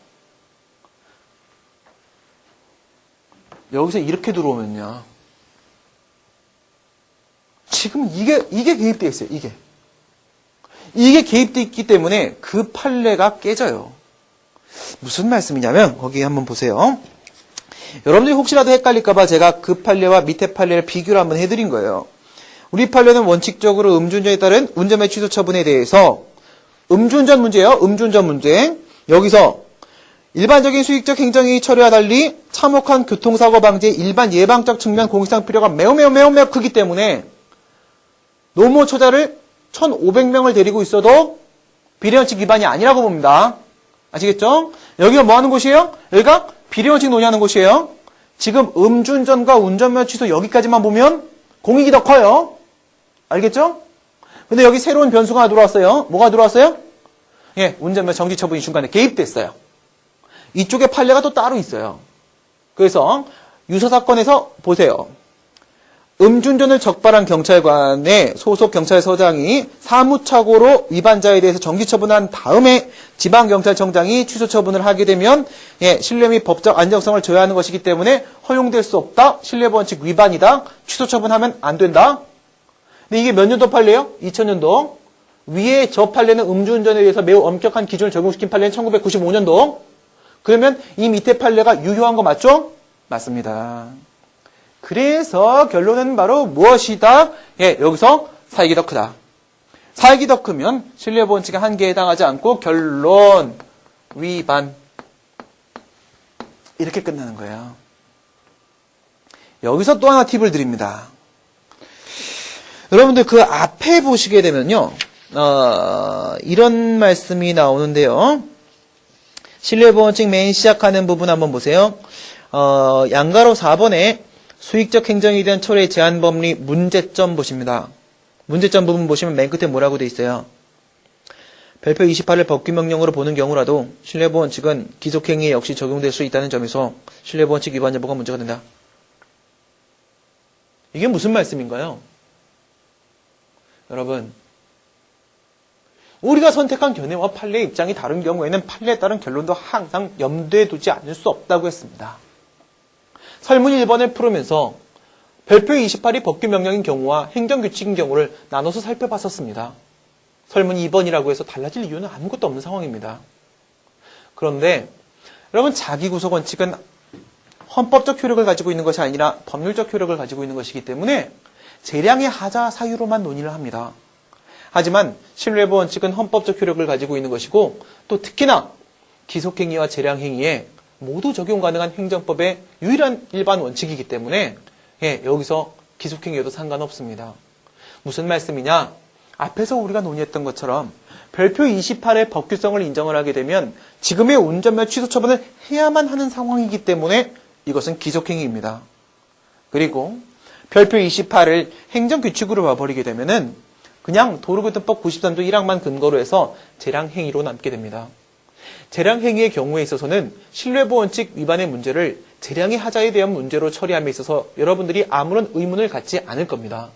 여기서 이렇게 들어오면요. 지금 이게 개입되어 있어요. 이게 개입되어 있기 때문에 그 판례가 깨져요. 무슨 말씀이냐면 거기 한번 보세요. 여러분들이 혹시라도 헷갈릴까봐 제가 그 판례와 밑에 판례를 비교를 한번 해드린 거예요. 우리 판례는 원칙적으로 음주운전에 따른 운전의 취소 처분에 대해서 음주운전 문제예요. 음주운전 문제. 여기서 일반적인 수익적 행정행위 처리와 달리 참혹한 교통사고 방지의 일반 예방적 측면 공익상 필요가 매우 크기 때문에 노모 처자를 1,500명을 데리고 있어도 비례원칙 위반이 아니라고 봅니다. 아시겠죠? 여기가 뭐 하는 곳이에요? 여기가 비례원칙 논의하는 곳이에요. 지금 음주운전과 운전면허 취소 여기까지만 보면 공익이 더 커요. 알겠죠? 근데 여기 새로운 변수가 들어왔어요. 뭐가 들어왔어요? 예, 운전면허 정지 처분이 중간에 개입됐어요. 이쪽에 판례가 또 따로 있어요. 그래서 유서사건에서 보세요. 음주운전을 적발한 경찰관의 소속 경찰서장이 사무착오로 위반자에 대해서 정지처분한 다음에 지방경찰청장이 취소처분을 하게 되면 신뢰 및 법적 안정성을 저해하는 것이기 때문에 허용될 수 없다. 신뢰보원칙 위반이다. 취소처분하면 안 된다. 근데 이게 몇 년도 판례예요? 2000년도. 위에 저 판례는 음주운전에 대해서 매우 엄격한 기준을 적용시킨 판례는 1995년도. 그러면 이 밑에 판례가 유효한 거 맞죠? 맞습니다. 그래서 결론은 바로 무엇이다? 예, 여기서 사익이 더 크다. 사익이 더 크면 신뢰보원칙의 한계에 해당하지 않고 결론 위반 이렇게 끝나는 거예요. 여기서 또 하나 팁을 드립니다. 여러분들 그 앞에 보시게 되면요. 이런 말씀이 나오는데요. 신뢰보원칙 맨 시작하는 부분 한번 보세요. 양가로 4번에 수익적 행정에 대한 처리의 제한 법리 문제점 보십니다. 문제점 부분 보시면 맨 끝에 뭐라고 돼 있어요? 별표 28을 법규명령으로 보는 경우라도 신뢰보원칙은 기속행위에 역시 적용될 수 있다는 점에서 신뢰보원칙 위반 여부가 문제가 된다. 이게 무슨 말씀인가요? 여러분, 우리가 선택한 견해와 판례의 입장이 다른 경우에는 판례에 따른 결론도 항상 염두에 두지 않을 수 없다고 했습니다. 설문 1번을 풀으면서 별표 28이 법규명령인 경우와 행정규칙인 경우를 나눠서 살펴봤었습니다. 설문 2번이라고 해서 달라질 이유는 아무것도 없는 상황입니다. 그런데 여러분 자기구속원칙은 헌법적 효력을 가지고 있는 것이 아니라 법률적 효력을 가지고 있는 것이기 때문에 재량의 하자 사유로만 논의를 합니다. 하지만 신뢰보원칙은 헌법적 효력을 가지고 있는 것이고 또 특히나 기속행위와 재량행위에 모두 적용 가능한 행정법의 유일한 일반 원칙이기 때문에 여기서 기속행위에도 상관없습니다. 무슨 말씀이냐? 앞에서 우리가 논의했던 것처럼 별표 28의 법규성을 인정을 하게 되면 지금의 운전면허 취소 처분을 해야만 하는 상황이기 때문에 이것은 기속행위입니다. 그리고 별표 28을 행정규칙으로 봐버리게 되면은 그냥 도로교통법 93조 1항만 근거로 해서 재량행위로 남게 됩니다. 재량행위의 경우에 있어서는 신뢰보원칙 위반의 문제를 재량의 하자에 대한 문제로 처리함에 있어서 여러분들이 아무런 의문을 갖지 않을 겁니다.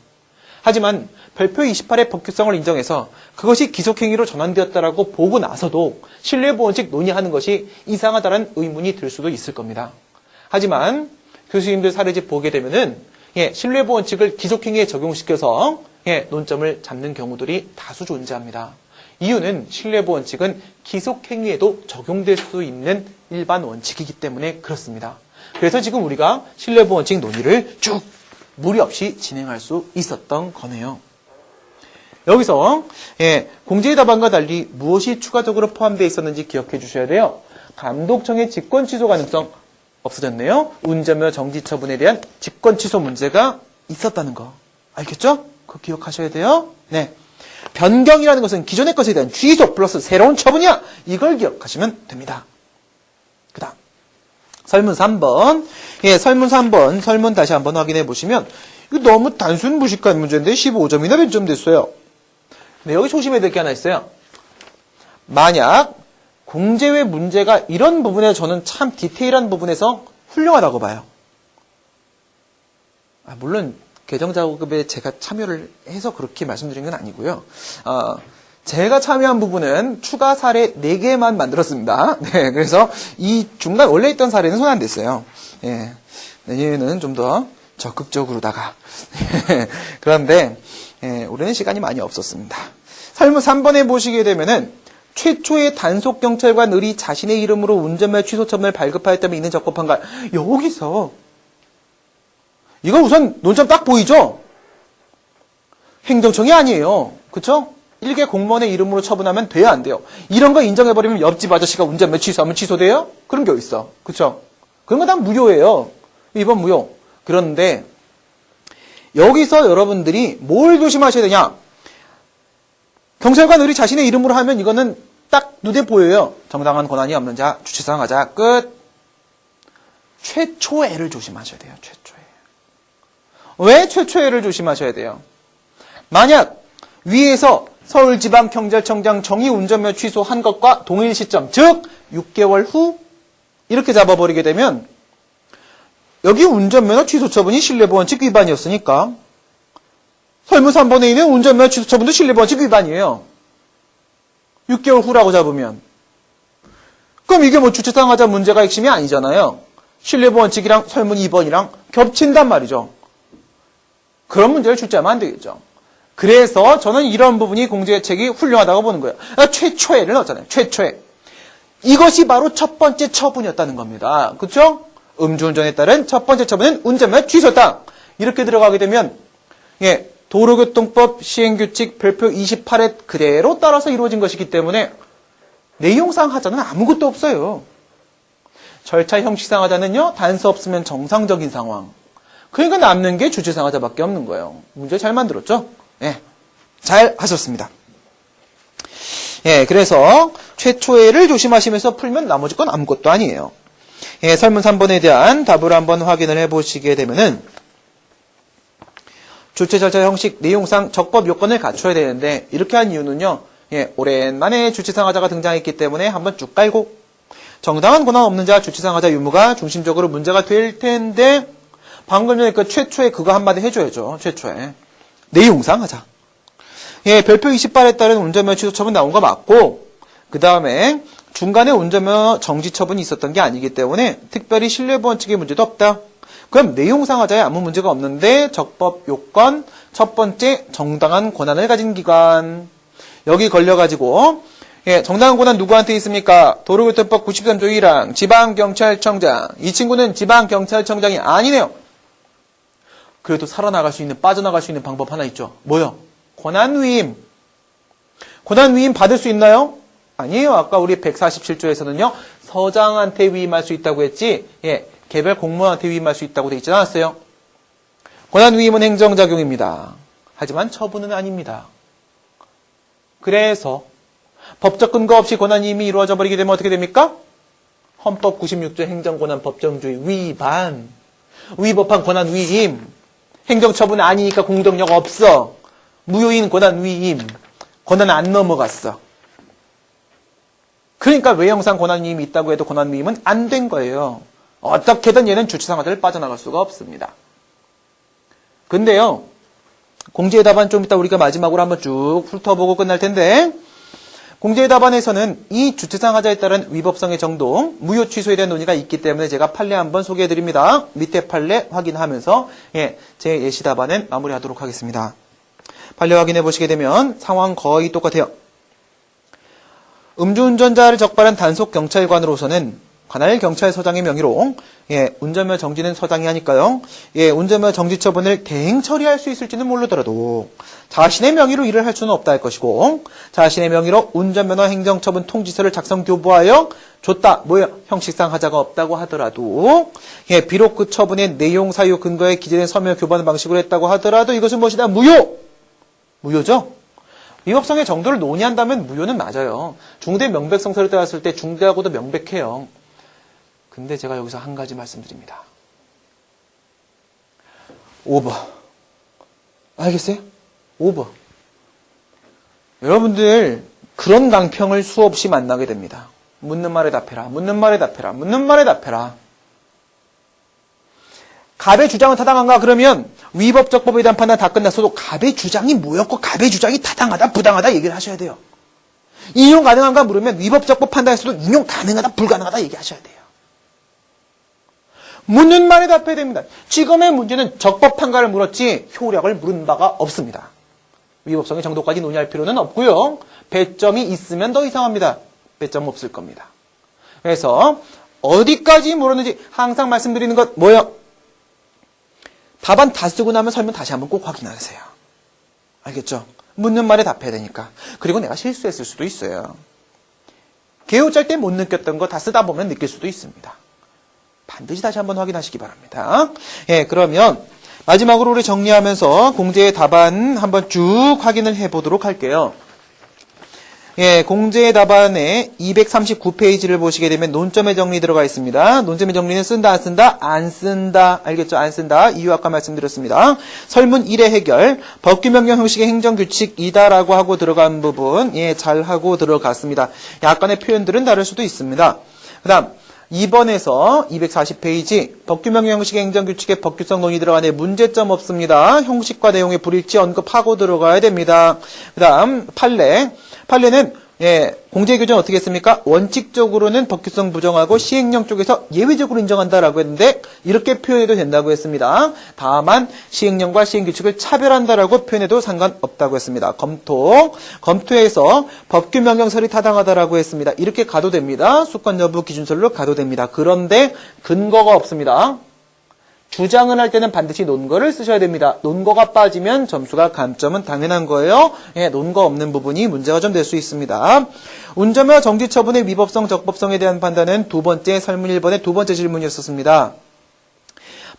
하지만 별표 28의 법규성을 인정해서 그것이 기속행위로 전환되었다라고 보고 나서도 신뢰보원칙 논의하는 것이 이상하다는 의문이 들 수도 있을 겁니다. 하지만 교수님들 사례집 보게 되면은 신뢰보원칙을 기속행위에 적용시켜서 논점을 잡는 경우들이 다수 존재합니다. 이유는 신뢰보원칙은 기속행위에도 적용될 수 있는 일반 원칙이기 때문에 그렇습니다. 그래서 지금 우리가 신뢰보원칙 논의를 쭉 무리 없이 진행할 수 있었던 거네요. 여기서 공제의 답안과 달리 무엇이 추가적으로 포함되어 있었는지 기억해 주셔야 돼요. 감독청의 직권 취소 가능성 없어졌네요. 운전면허 정지 처분에 대한 직권 취소 문제가 있었다는 거. 알겠죠? 그거 기억하셔야 돼요. 네. 변경이라는 것은 기존의 것에 대한 취소 플러스 새로운 처분이야. 이걸 기억하시면 됩니다. 그 다음 설문 3번. 설문 3번. 설문 다시 한번 확인해 보시면 이거 너무 단순 무식한 문제인데 15점이나 변점됐어요. 근데 여기 조심해야 될 게 하나 있어요. 만약 공제외 문제가 이런 부분에 저는 참 디테일한 부분에서 훌륭하다고 봐요. 물론 개정작업에 제가 참여를 해서 그렇게 말씀드린 건 아니고요. 제가 참여한 부분은 추가 사례 4개만 만들었습니다. 네, 그래서 이 중간 원래 있던 사례는 손 안 댔어요. 내년에는 좀 더 적극적으로다가. 그런데 올해는 시간이 많이 없었습니다. 설문 3번에 보시게 되면은 최초의 단속경찰관을이 자신의 이름으로 운전면허 취소 처분을 발급하였다면 이는 적법한가? 여기서 이거 우선 논점 딱 보이죠? 행정청이 아니에요. 그쵸? 일개 공무원의 이름으로 처분하면 돼요, 안 돼요? 이런 거 인정해버리면 옆집 아저씨가 운전면허 취소하면 취소돼요? 그런 게 어딨어. 그쵸? 그런 거 다 무효예요. 이번 무효. 그런데 여기서 여러분들이 뭘 조심하셔야 되냐? 경찰관을이 자신의 이름으로 하면 이거는 딱 눈에 보여요. 정당한 권한이 없는 자, 주체사항 하자, 끝. 최초애를 조심하셔야 돼요. 최초애. 왜 최초애를 조심하셔야 돼요? 만약 위에서 서울지방경찰청장 정의 운전면허 취소한 것과 동일 시점, 즉 6개월 후 이렇게 잡아버리게 되면 여기 운전면허 취소 처분이 실내보원칙 위반이었으니까 설문 3번에 있는 운전면허 취소 처분도 실내보원칙 위반이에요. 6개월 후라고 잡으면. 그럼 이게 뭐 주체상하자 문제가 핵심이 아니잖아요. 실내보원칙이랑 설문 2번이랑 겹친단 말이죠. 그런 문제를 출제하면 안 되겠죠. 그래서 저는 이런 부분이 공제책이 훌륭하다고 보는 거예요. 최초애를 넣었잖아요. 최초애. 이것이 바로 첫 번째 처분이었다는 겁니다. 그렇죠? 음주운전에 따른 첫 번째 처분은 운전면허 취소다. 이렇게 들어가게 되면 도로교통법 시행규칙 별표 28에 그대로 따라서 이루어진 것이기 때문에 내용상 하자는 아무것도 없어요. 절차 형식상 하자는요. 단서 없으면 정상적인 상황. 그러니까 남는 게 주체상 하자밖에 없는 거예요. 문제 잘 만들었죠? 잘 하셨습니다. 그래서 최초애를 조심하시면서 풀면 나머지 건 아무것도 아니에요. 설문 3번에 대한 답을 한번 확인을 해보시게 되면은 주체 절차 형식 내용상 적법 요건을 갖춰야 되는데 이렇게 한 이유는요. 오랜만에 주체상하자가 등장했기 때문에 한번 쭉 깔고 정당한 권한 없는 자 주체상하자 유무가 중심적으로 문제가 될 텐데 방금 전에 그 최초에 그거 한마디 해줘야죠. 최초에 내용상 하자. 별표 28에 따른 운전면허 취소 처분 나온 거 맞고 그 다음에 중간에 운전면허 정지 처분이 있었던 게 아니기 때문에 특별히 실내보원칙의 문제도 없다. 그럼 내용상 하자에 아무 문제가 없는데 적법 요건 첫 번째 정당한 권한을 가진 기관 여기 걸려가지고 정당한 권한 누구한테 있습니까? 도로교통법 93조 1항 지방경찰청장 이 친구는 지방경찰청장이 아니네요. 그래도 살아나갈 수 있는 빠져나갈 수 있는 방법 하나 있죠. 뭐요? 권한위임. 권한위임 받을 수 있나요? 아니에요. 아까 우리 147조에서는요. 서장한테 위임할 수 있다고 했지. 개별 공무원한테 위임할 수 있다고 돼 있지 않았어요? 권한위임은 행정작용입니다. 하지만 처분은 아닙니다. 그래서 법적 근거 없이 권한위임이 이루어져 버리게 되면 어떻게 됩니까? 헌법 96조 행정권한 법정주의 위반. 위법한 권한위임. 행정처분 아니니까 공덕력 없어. 무효인 권한위임. 권한 안 넘어갔어. 그러니까 외형상 권한위임이 있다고 해도 권한위임은 안 된 거예요. 어떻게든 얘는 주체상하자를 빠져나갈 수가 없습니다. 근데요. 공제의 답안 좀 이따 우리가 마지막으로 한번 쭉 훑어보고 끝날 텐데 공제의 답안에서는 이 주체상하자에 따른 위법성의 정도, 무효 취소에 대한 논의가 있기 때문에 제가 판례 한번 소개해드립니다. 밑에 판례 확인하면서 제 예시 답안은 마무리하도록 하겠습니다. 판례 확인해 보시게 되면 상황 거의 똑같아요. 음주운전자를 적발한 단속 경찰관으로서는 관할 경찰서장의 명의로 운전면허 정지는 서장이 하니까요. 운전면허 정지 처분을 대행 처리할 수 있을지는 모르더라도 자신의 명의로 일을 할 수는 없다 할 것이고 자신의 명의로 운전면허 행정처분 통지서를 작성 교부하여 줬다. 뭐예요? 형식상 하자가 없다고 하더라도 비록 그 처분의 내용 사유 근거에 기재된 서면 교부하는 방식으로 했다고 하더라도 이것은 무엇이다? 무효! 무효죠? 위법성의 정도를 논의한다면 무효는 맞아요. 중대 명백성설을 따랐을 때 중대하고도 명백해요. 근데 제가 여기서 한 가지 말씀드립니다. 오버. 알겠어요? 오버. 여러분들 그런 강평을 수없이 만나게 됩니다. 묻는 말에 답해라. 묻는 말에 답해라. 묻는 말에 답해라. 갑의 주장은 타당한가? 그러면 위법적 법에 대한 판단 다 끝났어도 갑의 주장이 뭐였고 갑의 주장이 타당하다 부당하다 얘기를 하셔야 돼요. 인용 가능한가 물으면 위법적 법 판단에서도 인용 가능하다 불가능하다 얘기하셔야 돼요. 묻는 말에 답해야 됩니다. 지금의 문제는 적법 판가를 물었지 효력을 물은 바가 없습니다. 위법성의 정도까지 논의할 필요는 없고요. 배점이 있으면 더 이상합니다. 배점 없을 겁니다. 그래서 어디까지 물었는지 항상 말씀드리는 것 뭐예요? 답안 다 쓰고 나면 설명 다시 한번 꼭 확인하세요. 알겠죠? 묻는 말에 답해야 되니까. 그리고 내가 실수했을 수도 있어요. 개요짤 때 못 느꼈던 거 다 쓰다 보면 느낄 수도 있습니다. 반드시 다시 한번 확인하시기 바랍니다. 그러면 마지막으로 우리 정리하면서 공제의 답안 한번 쭉 확인을 해보도록 할게요. 예, 공제 답안에 239페이지를 보시게 되면 논점의 정리 들어가 있습니다. 논점의 정리는 쓴다, 안 쓴다? 안 쓴다. 알겠죠? 안 쓴다. 이유 아까 말씀드렸습니다. 설문 1의 해결, 법규명령 형식의 행정규칙이다라고 하고 들어간 부분, 예, 잘 하고 들어갔습니다. 약간의 표현들은 다를 수도 있습니다. 그 다음, 2번에서 240페이지 법규명령 형식의 행정규칙의 법규성 논의 들어가네. 문제점 없습니다. 형식과 내용의 불일치 언급하고 들어가야 됩니다. 그 다음 판례는 예, 공제 규정 어떻게 했습니까? 원칙적으로는 법규성 부정하고 시행령 쪽에서 예외적으로 인정한다라고 했는데 이렇게 표현해도 된다고 했습니다. 다만 시행령과 시행규칙을 차별한다라고 표현해도 상관없다고 했습니다. 검토해서 법규명령설이 타당하다라고 했습니다. 이렇게 가도 됩니다. 수권 여부 기준설로 가도 됩니다. 그런데 근거가 없습니다. 주장을 할 때는 반드시 논거를 쓰셔야 됩니다. 논거가 빠지면 점수가 감점은 당연한 거예요. 예, 논거 없는 부분이 문제가 좀 될 수 있습니다. 운전면허 정지 처분의 위법성, 적법성에 대한 판단은 두 번째 설문 1번의 두 번째 질문이었습니다.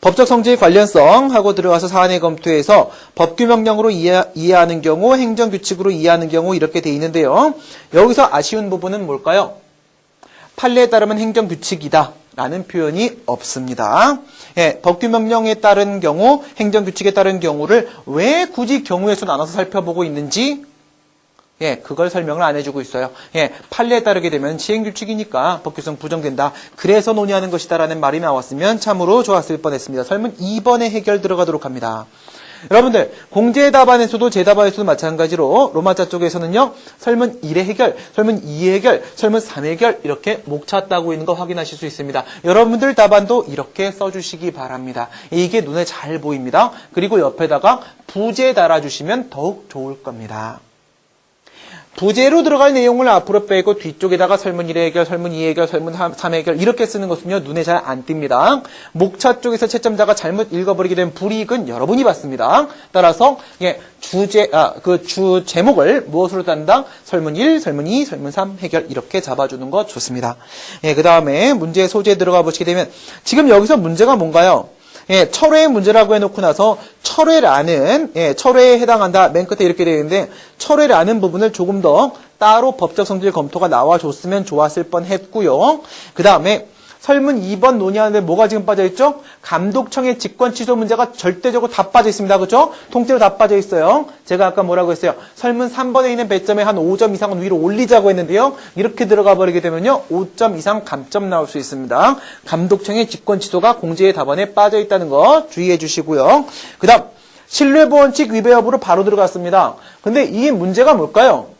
법적 성질 관련성 하고 들어가서 사안의 검토에서 법규명령으로 이해하는 경우, 행정규칙으로 이해하는 경우 이렇게 돼 있는데요. 여기서 아쉬운 부분은 뭘까요? 판례에 따르면 행정규칙이다 라는 표현이 없습니다. 예, 법규명령에 따른 경우, 행정규칙에 따른 경우를 왜 굳이 경우의 수 나눠서 살펴보고 있는지, 예, 그걸 설명을 안 해주고 있어요. 예, 판례에 따르게 되면 시행규칙이니까 법규성 부정된다. 그래서 논의하는 것이다라는 말이 나왔으면 참으로 좋았을 뻔했습니다. 설문 2번의 해결 들어가도록 합니다. 여러분들, 공제 답안에서도 제 답안에서도 마찬가지로 로마자 쪽에서는요, 설문 1의 해결, 설문 2의 해결, 설문 3의 해결 이렇게 목차 따고 있는 거 확인하실 수 있습니다. 여러분들 답안도 이렇게 써주시기 바랍니다. 이게 눈에 잘 보입니다. 그리고 옆에다가 부제 달아주시면 더욱 좋을 겁니다. 부제로 들어갈 내용을 앞으로 빼고 뒤쪽에다가 설문 1의 해결, 설문 2의 해결, 설문 3의 해결 이렇게 쓰는 것은요 눈에 잘 안 띕니다. 목차 쪽에서 채점자가 잘못 읽어버리게 되면 불이익은 여러분이 받습니다. 따라서 예, 주 제목을 무엇으로 딴다? 설문 1, 설문 2, 설문 3 해결 이렇게 잡아주는 거 좋습니다. 예, 그 다음에 문제 소재 들어가 보시게 되면 지금 여기서 문제가 뭔가요? 예, 철회의 문제라고 해놓고 나서 철회라는, 예, 철회에 해당한다. 맨 끝에 이렇게 되어 있는데, 철회라는 부분을 조금 더 따로 법적 성질 검토가 나와줬으면 좋았을 뻔 했고요. 그 다음에 설문 2번 논의하는데 뭐가 지금 빠져있죠? 감독청의 직권 취소 문제가 절대적으로 다 빠져있습니다. 그렇죠? 통째로 다 빠져있어요. 제가 아까 뭐라고 했어요? 설문 3번에 있는 배점에 한 5점 이상은 위로 올리자고 했는데요. 이렇게 들어가 버리게 되면요. 5점 이상 감점 나올 수 있습니다. 감독청의 직권 취소가 공제의 답안에 빠져있다는 거 주의해 주시고요. 그 다음 신뢰보원칙 위배 여부로 바로 들어갔습니다. 근데 이 문제가 뭘까요?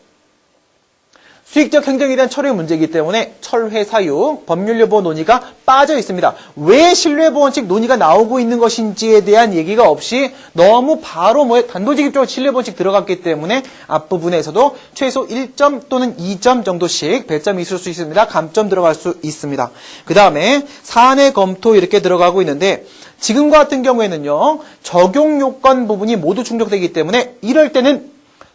수익적 행정에 대한 철회 문제이기 때문에 철회 사유, 법률 여부 논의가 빠져 있습니다. 왜 신뢰보원칙 논의가 나오고 있는 것인지에 대한 얘기가 없이 너무 바로 단도직입적으로 신뢰보원칙 들어갔기 때문에 앞부분에서도 최소 1점 또는 2점 정도씩 배점이 있을 수 있습니다. 감점 들어갈 수 있습니다. 그 다음에 사안의 검토 이렇게 들어가고 있는데 지금과 같은 경우에는요. 적용 요건 부분이 모두 충족되기 때문에 이럴 때는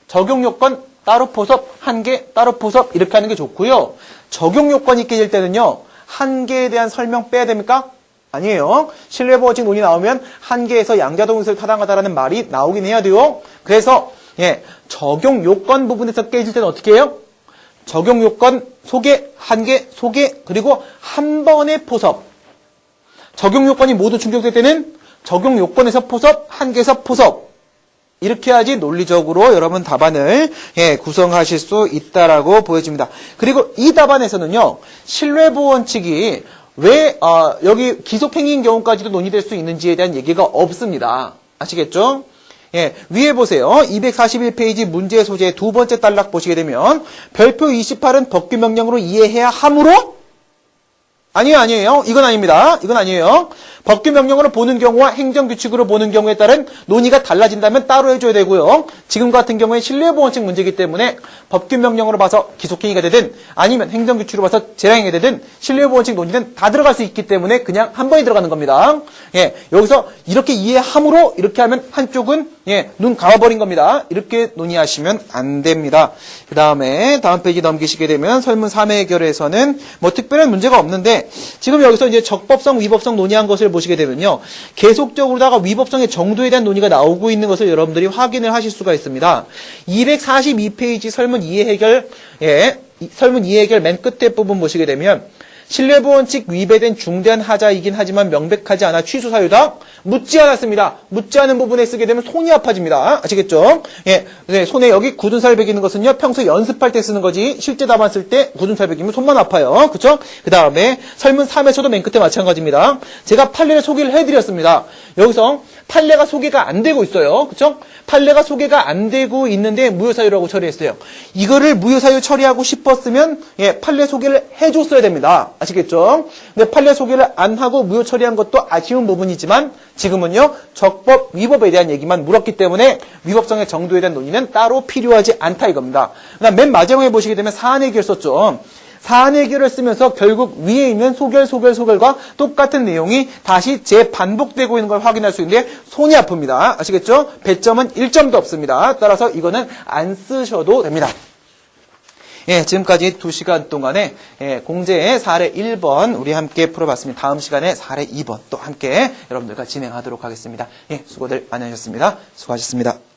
적용 요건 따로 포섭, 한 개, 따로 포섭 이렇게 하는 게 좋고요. 적용 요건이 깨질 때는요. 한 개에 대한 설명 빼야 됩니까? 아니에요. 신뢰보호칙 논의 나오면 한 개에서 양자동의설 타당하다라는 말이 나오긴 해야 돼요. 그래서 예, 적용 요건 부분에서 깨질 때는 어떻게 해요? 적용 요건 소개, 한 개, 소개, 그리고 한 번의 포섭. 적용 요건이 모두 충족될 때는 적용 요건에서 포섭, 한 개에서 포섭. 이렇게 해야지 논리적으로 여러분 답안을 예, 구성하실 수 있다라고 보여집니다. 그리고 이 답안에서는요. 신뢰보원칙이 왜 여기 기속행위인 경우까지도 논의될 수 있는지에 대한 얘기가 없습니다. 아시겠죠? 예, 위에 보세요. 241페이지 문제 소재 두 번째 단락 보시게 되면 별표 28은 법규명령으로 이해해야 하므로 아니에요. 이건 아닙니다. 이건 아니에요. 법규명령으로 보는 경우와 행정규칙으로 보는 경우에 따른 논의가 달라진다면 따로 해줘야 되고요. 지금 같은 경우에 신뢰보원칙 문제이기 때문에 법규명령으로 봐서 기속행위가 되든 아니면 행정규칙으로 봐서 재량행위가 되든 신뢰보원칙 논의는 다 들어갈 수 있기 때문에 그냥 한 번에 들어가는 겁니다. 예, 여기서 이렇게 이해함으로 이렇게 하면 한쪽은 눈 감아버린 겁니다. 이렇게 논의하시면 안 됩니다. 그 다음에 다음 페이지 넘기시게 되면 설문 3회 해결에서는 뭐 특별한 문제가 없는데 지금 여기서 이제 적법성, 위법성 논의한 것을 보시게 되면요. 계속적으로다가 위법성의 정도에 대한 논의가 나오고 있는 것을 여러분들이 확인을 하실 수가 있습니다. 242페이지 설문 2회 해결, 설문 2회 해결 맨 끝에 부분 보시게 되면 신뢰부 원칙 위배된 중대한 하자이긴 하지만 명백하지 않아 취소 사유다. 묻지 않았습니다. 묻지 않은 부분에 쓰게 되면 손이 아파집니다. 아시겠죠? 손에 여기 굳은 살 베기는 것은요, 평소 연습할 때 쓰는 거지, 실제 답안 쓸 때 굳은 살 베기면 손만 아파요. 그쵸? 그 다음에 설문 3에서도 맨 끝에 마찬가지입니다. 제가 판례를 소개를 해드렸습니다. 여기서 판례가 소개가 안 되고 있어요. 그쵸? 판례가 소개가 안 되고 있는데 무효사유라고 처리했어요. 이거를 무효사유 처리하고 싶었으면, 판례 소개를 해줬어야 됩니다. 아시겠죠? 근데 판례 소개를 안 하고 무효 처리한 것도 아쉬운 부분이지만 지금은요, 적법, 위법에 대한 얘기만 물었기 때문에 위법성의 정도에 대한 논의는 따로 필요하지 않다 이겁니다. 그다음 맨 마지막에 보시게 되면 사안 해결 썼죠. 사안 해결을 쓰면서 결국 위에 있는 소결과 똑같은 내용이 다시 재반복되고 있는 걸 확인할 수 있는데 손이 아픕니다. 아시겠죠? 배점은 1점도 없습니다. 따라서 이거는 안 쓰셔도 됩니다. 지금까지 2시간 동안에 공제의 사례 1번 우리 함께 풀어봤습니다. 다음 시간에 사례 2번 또 함께 여러분들과 진행하도록 하겠습니다. 수고들 많이 하셨습니다. 수고하셨습니다.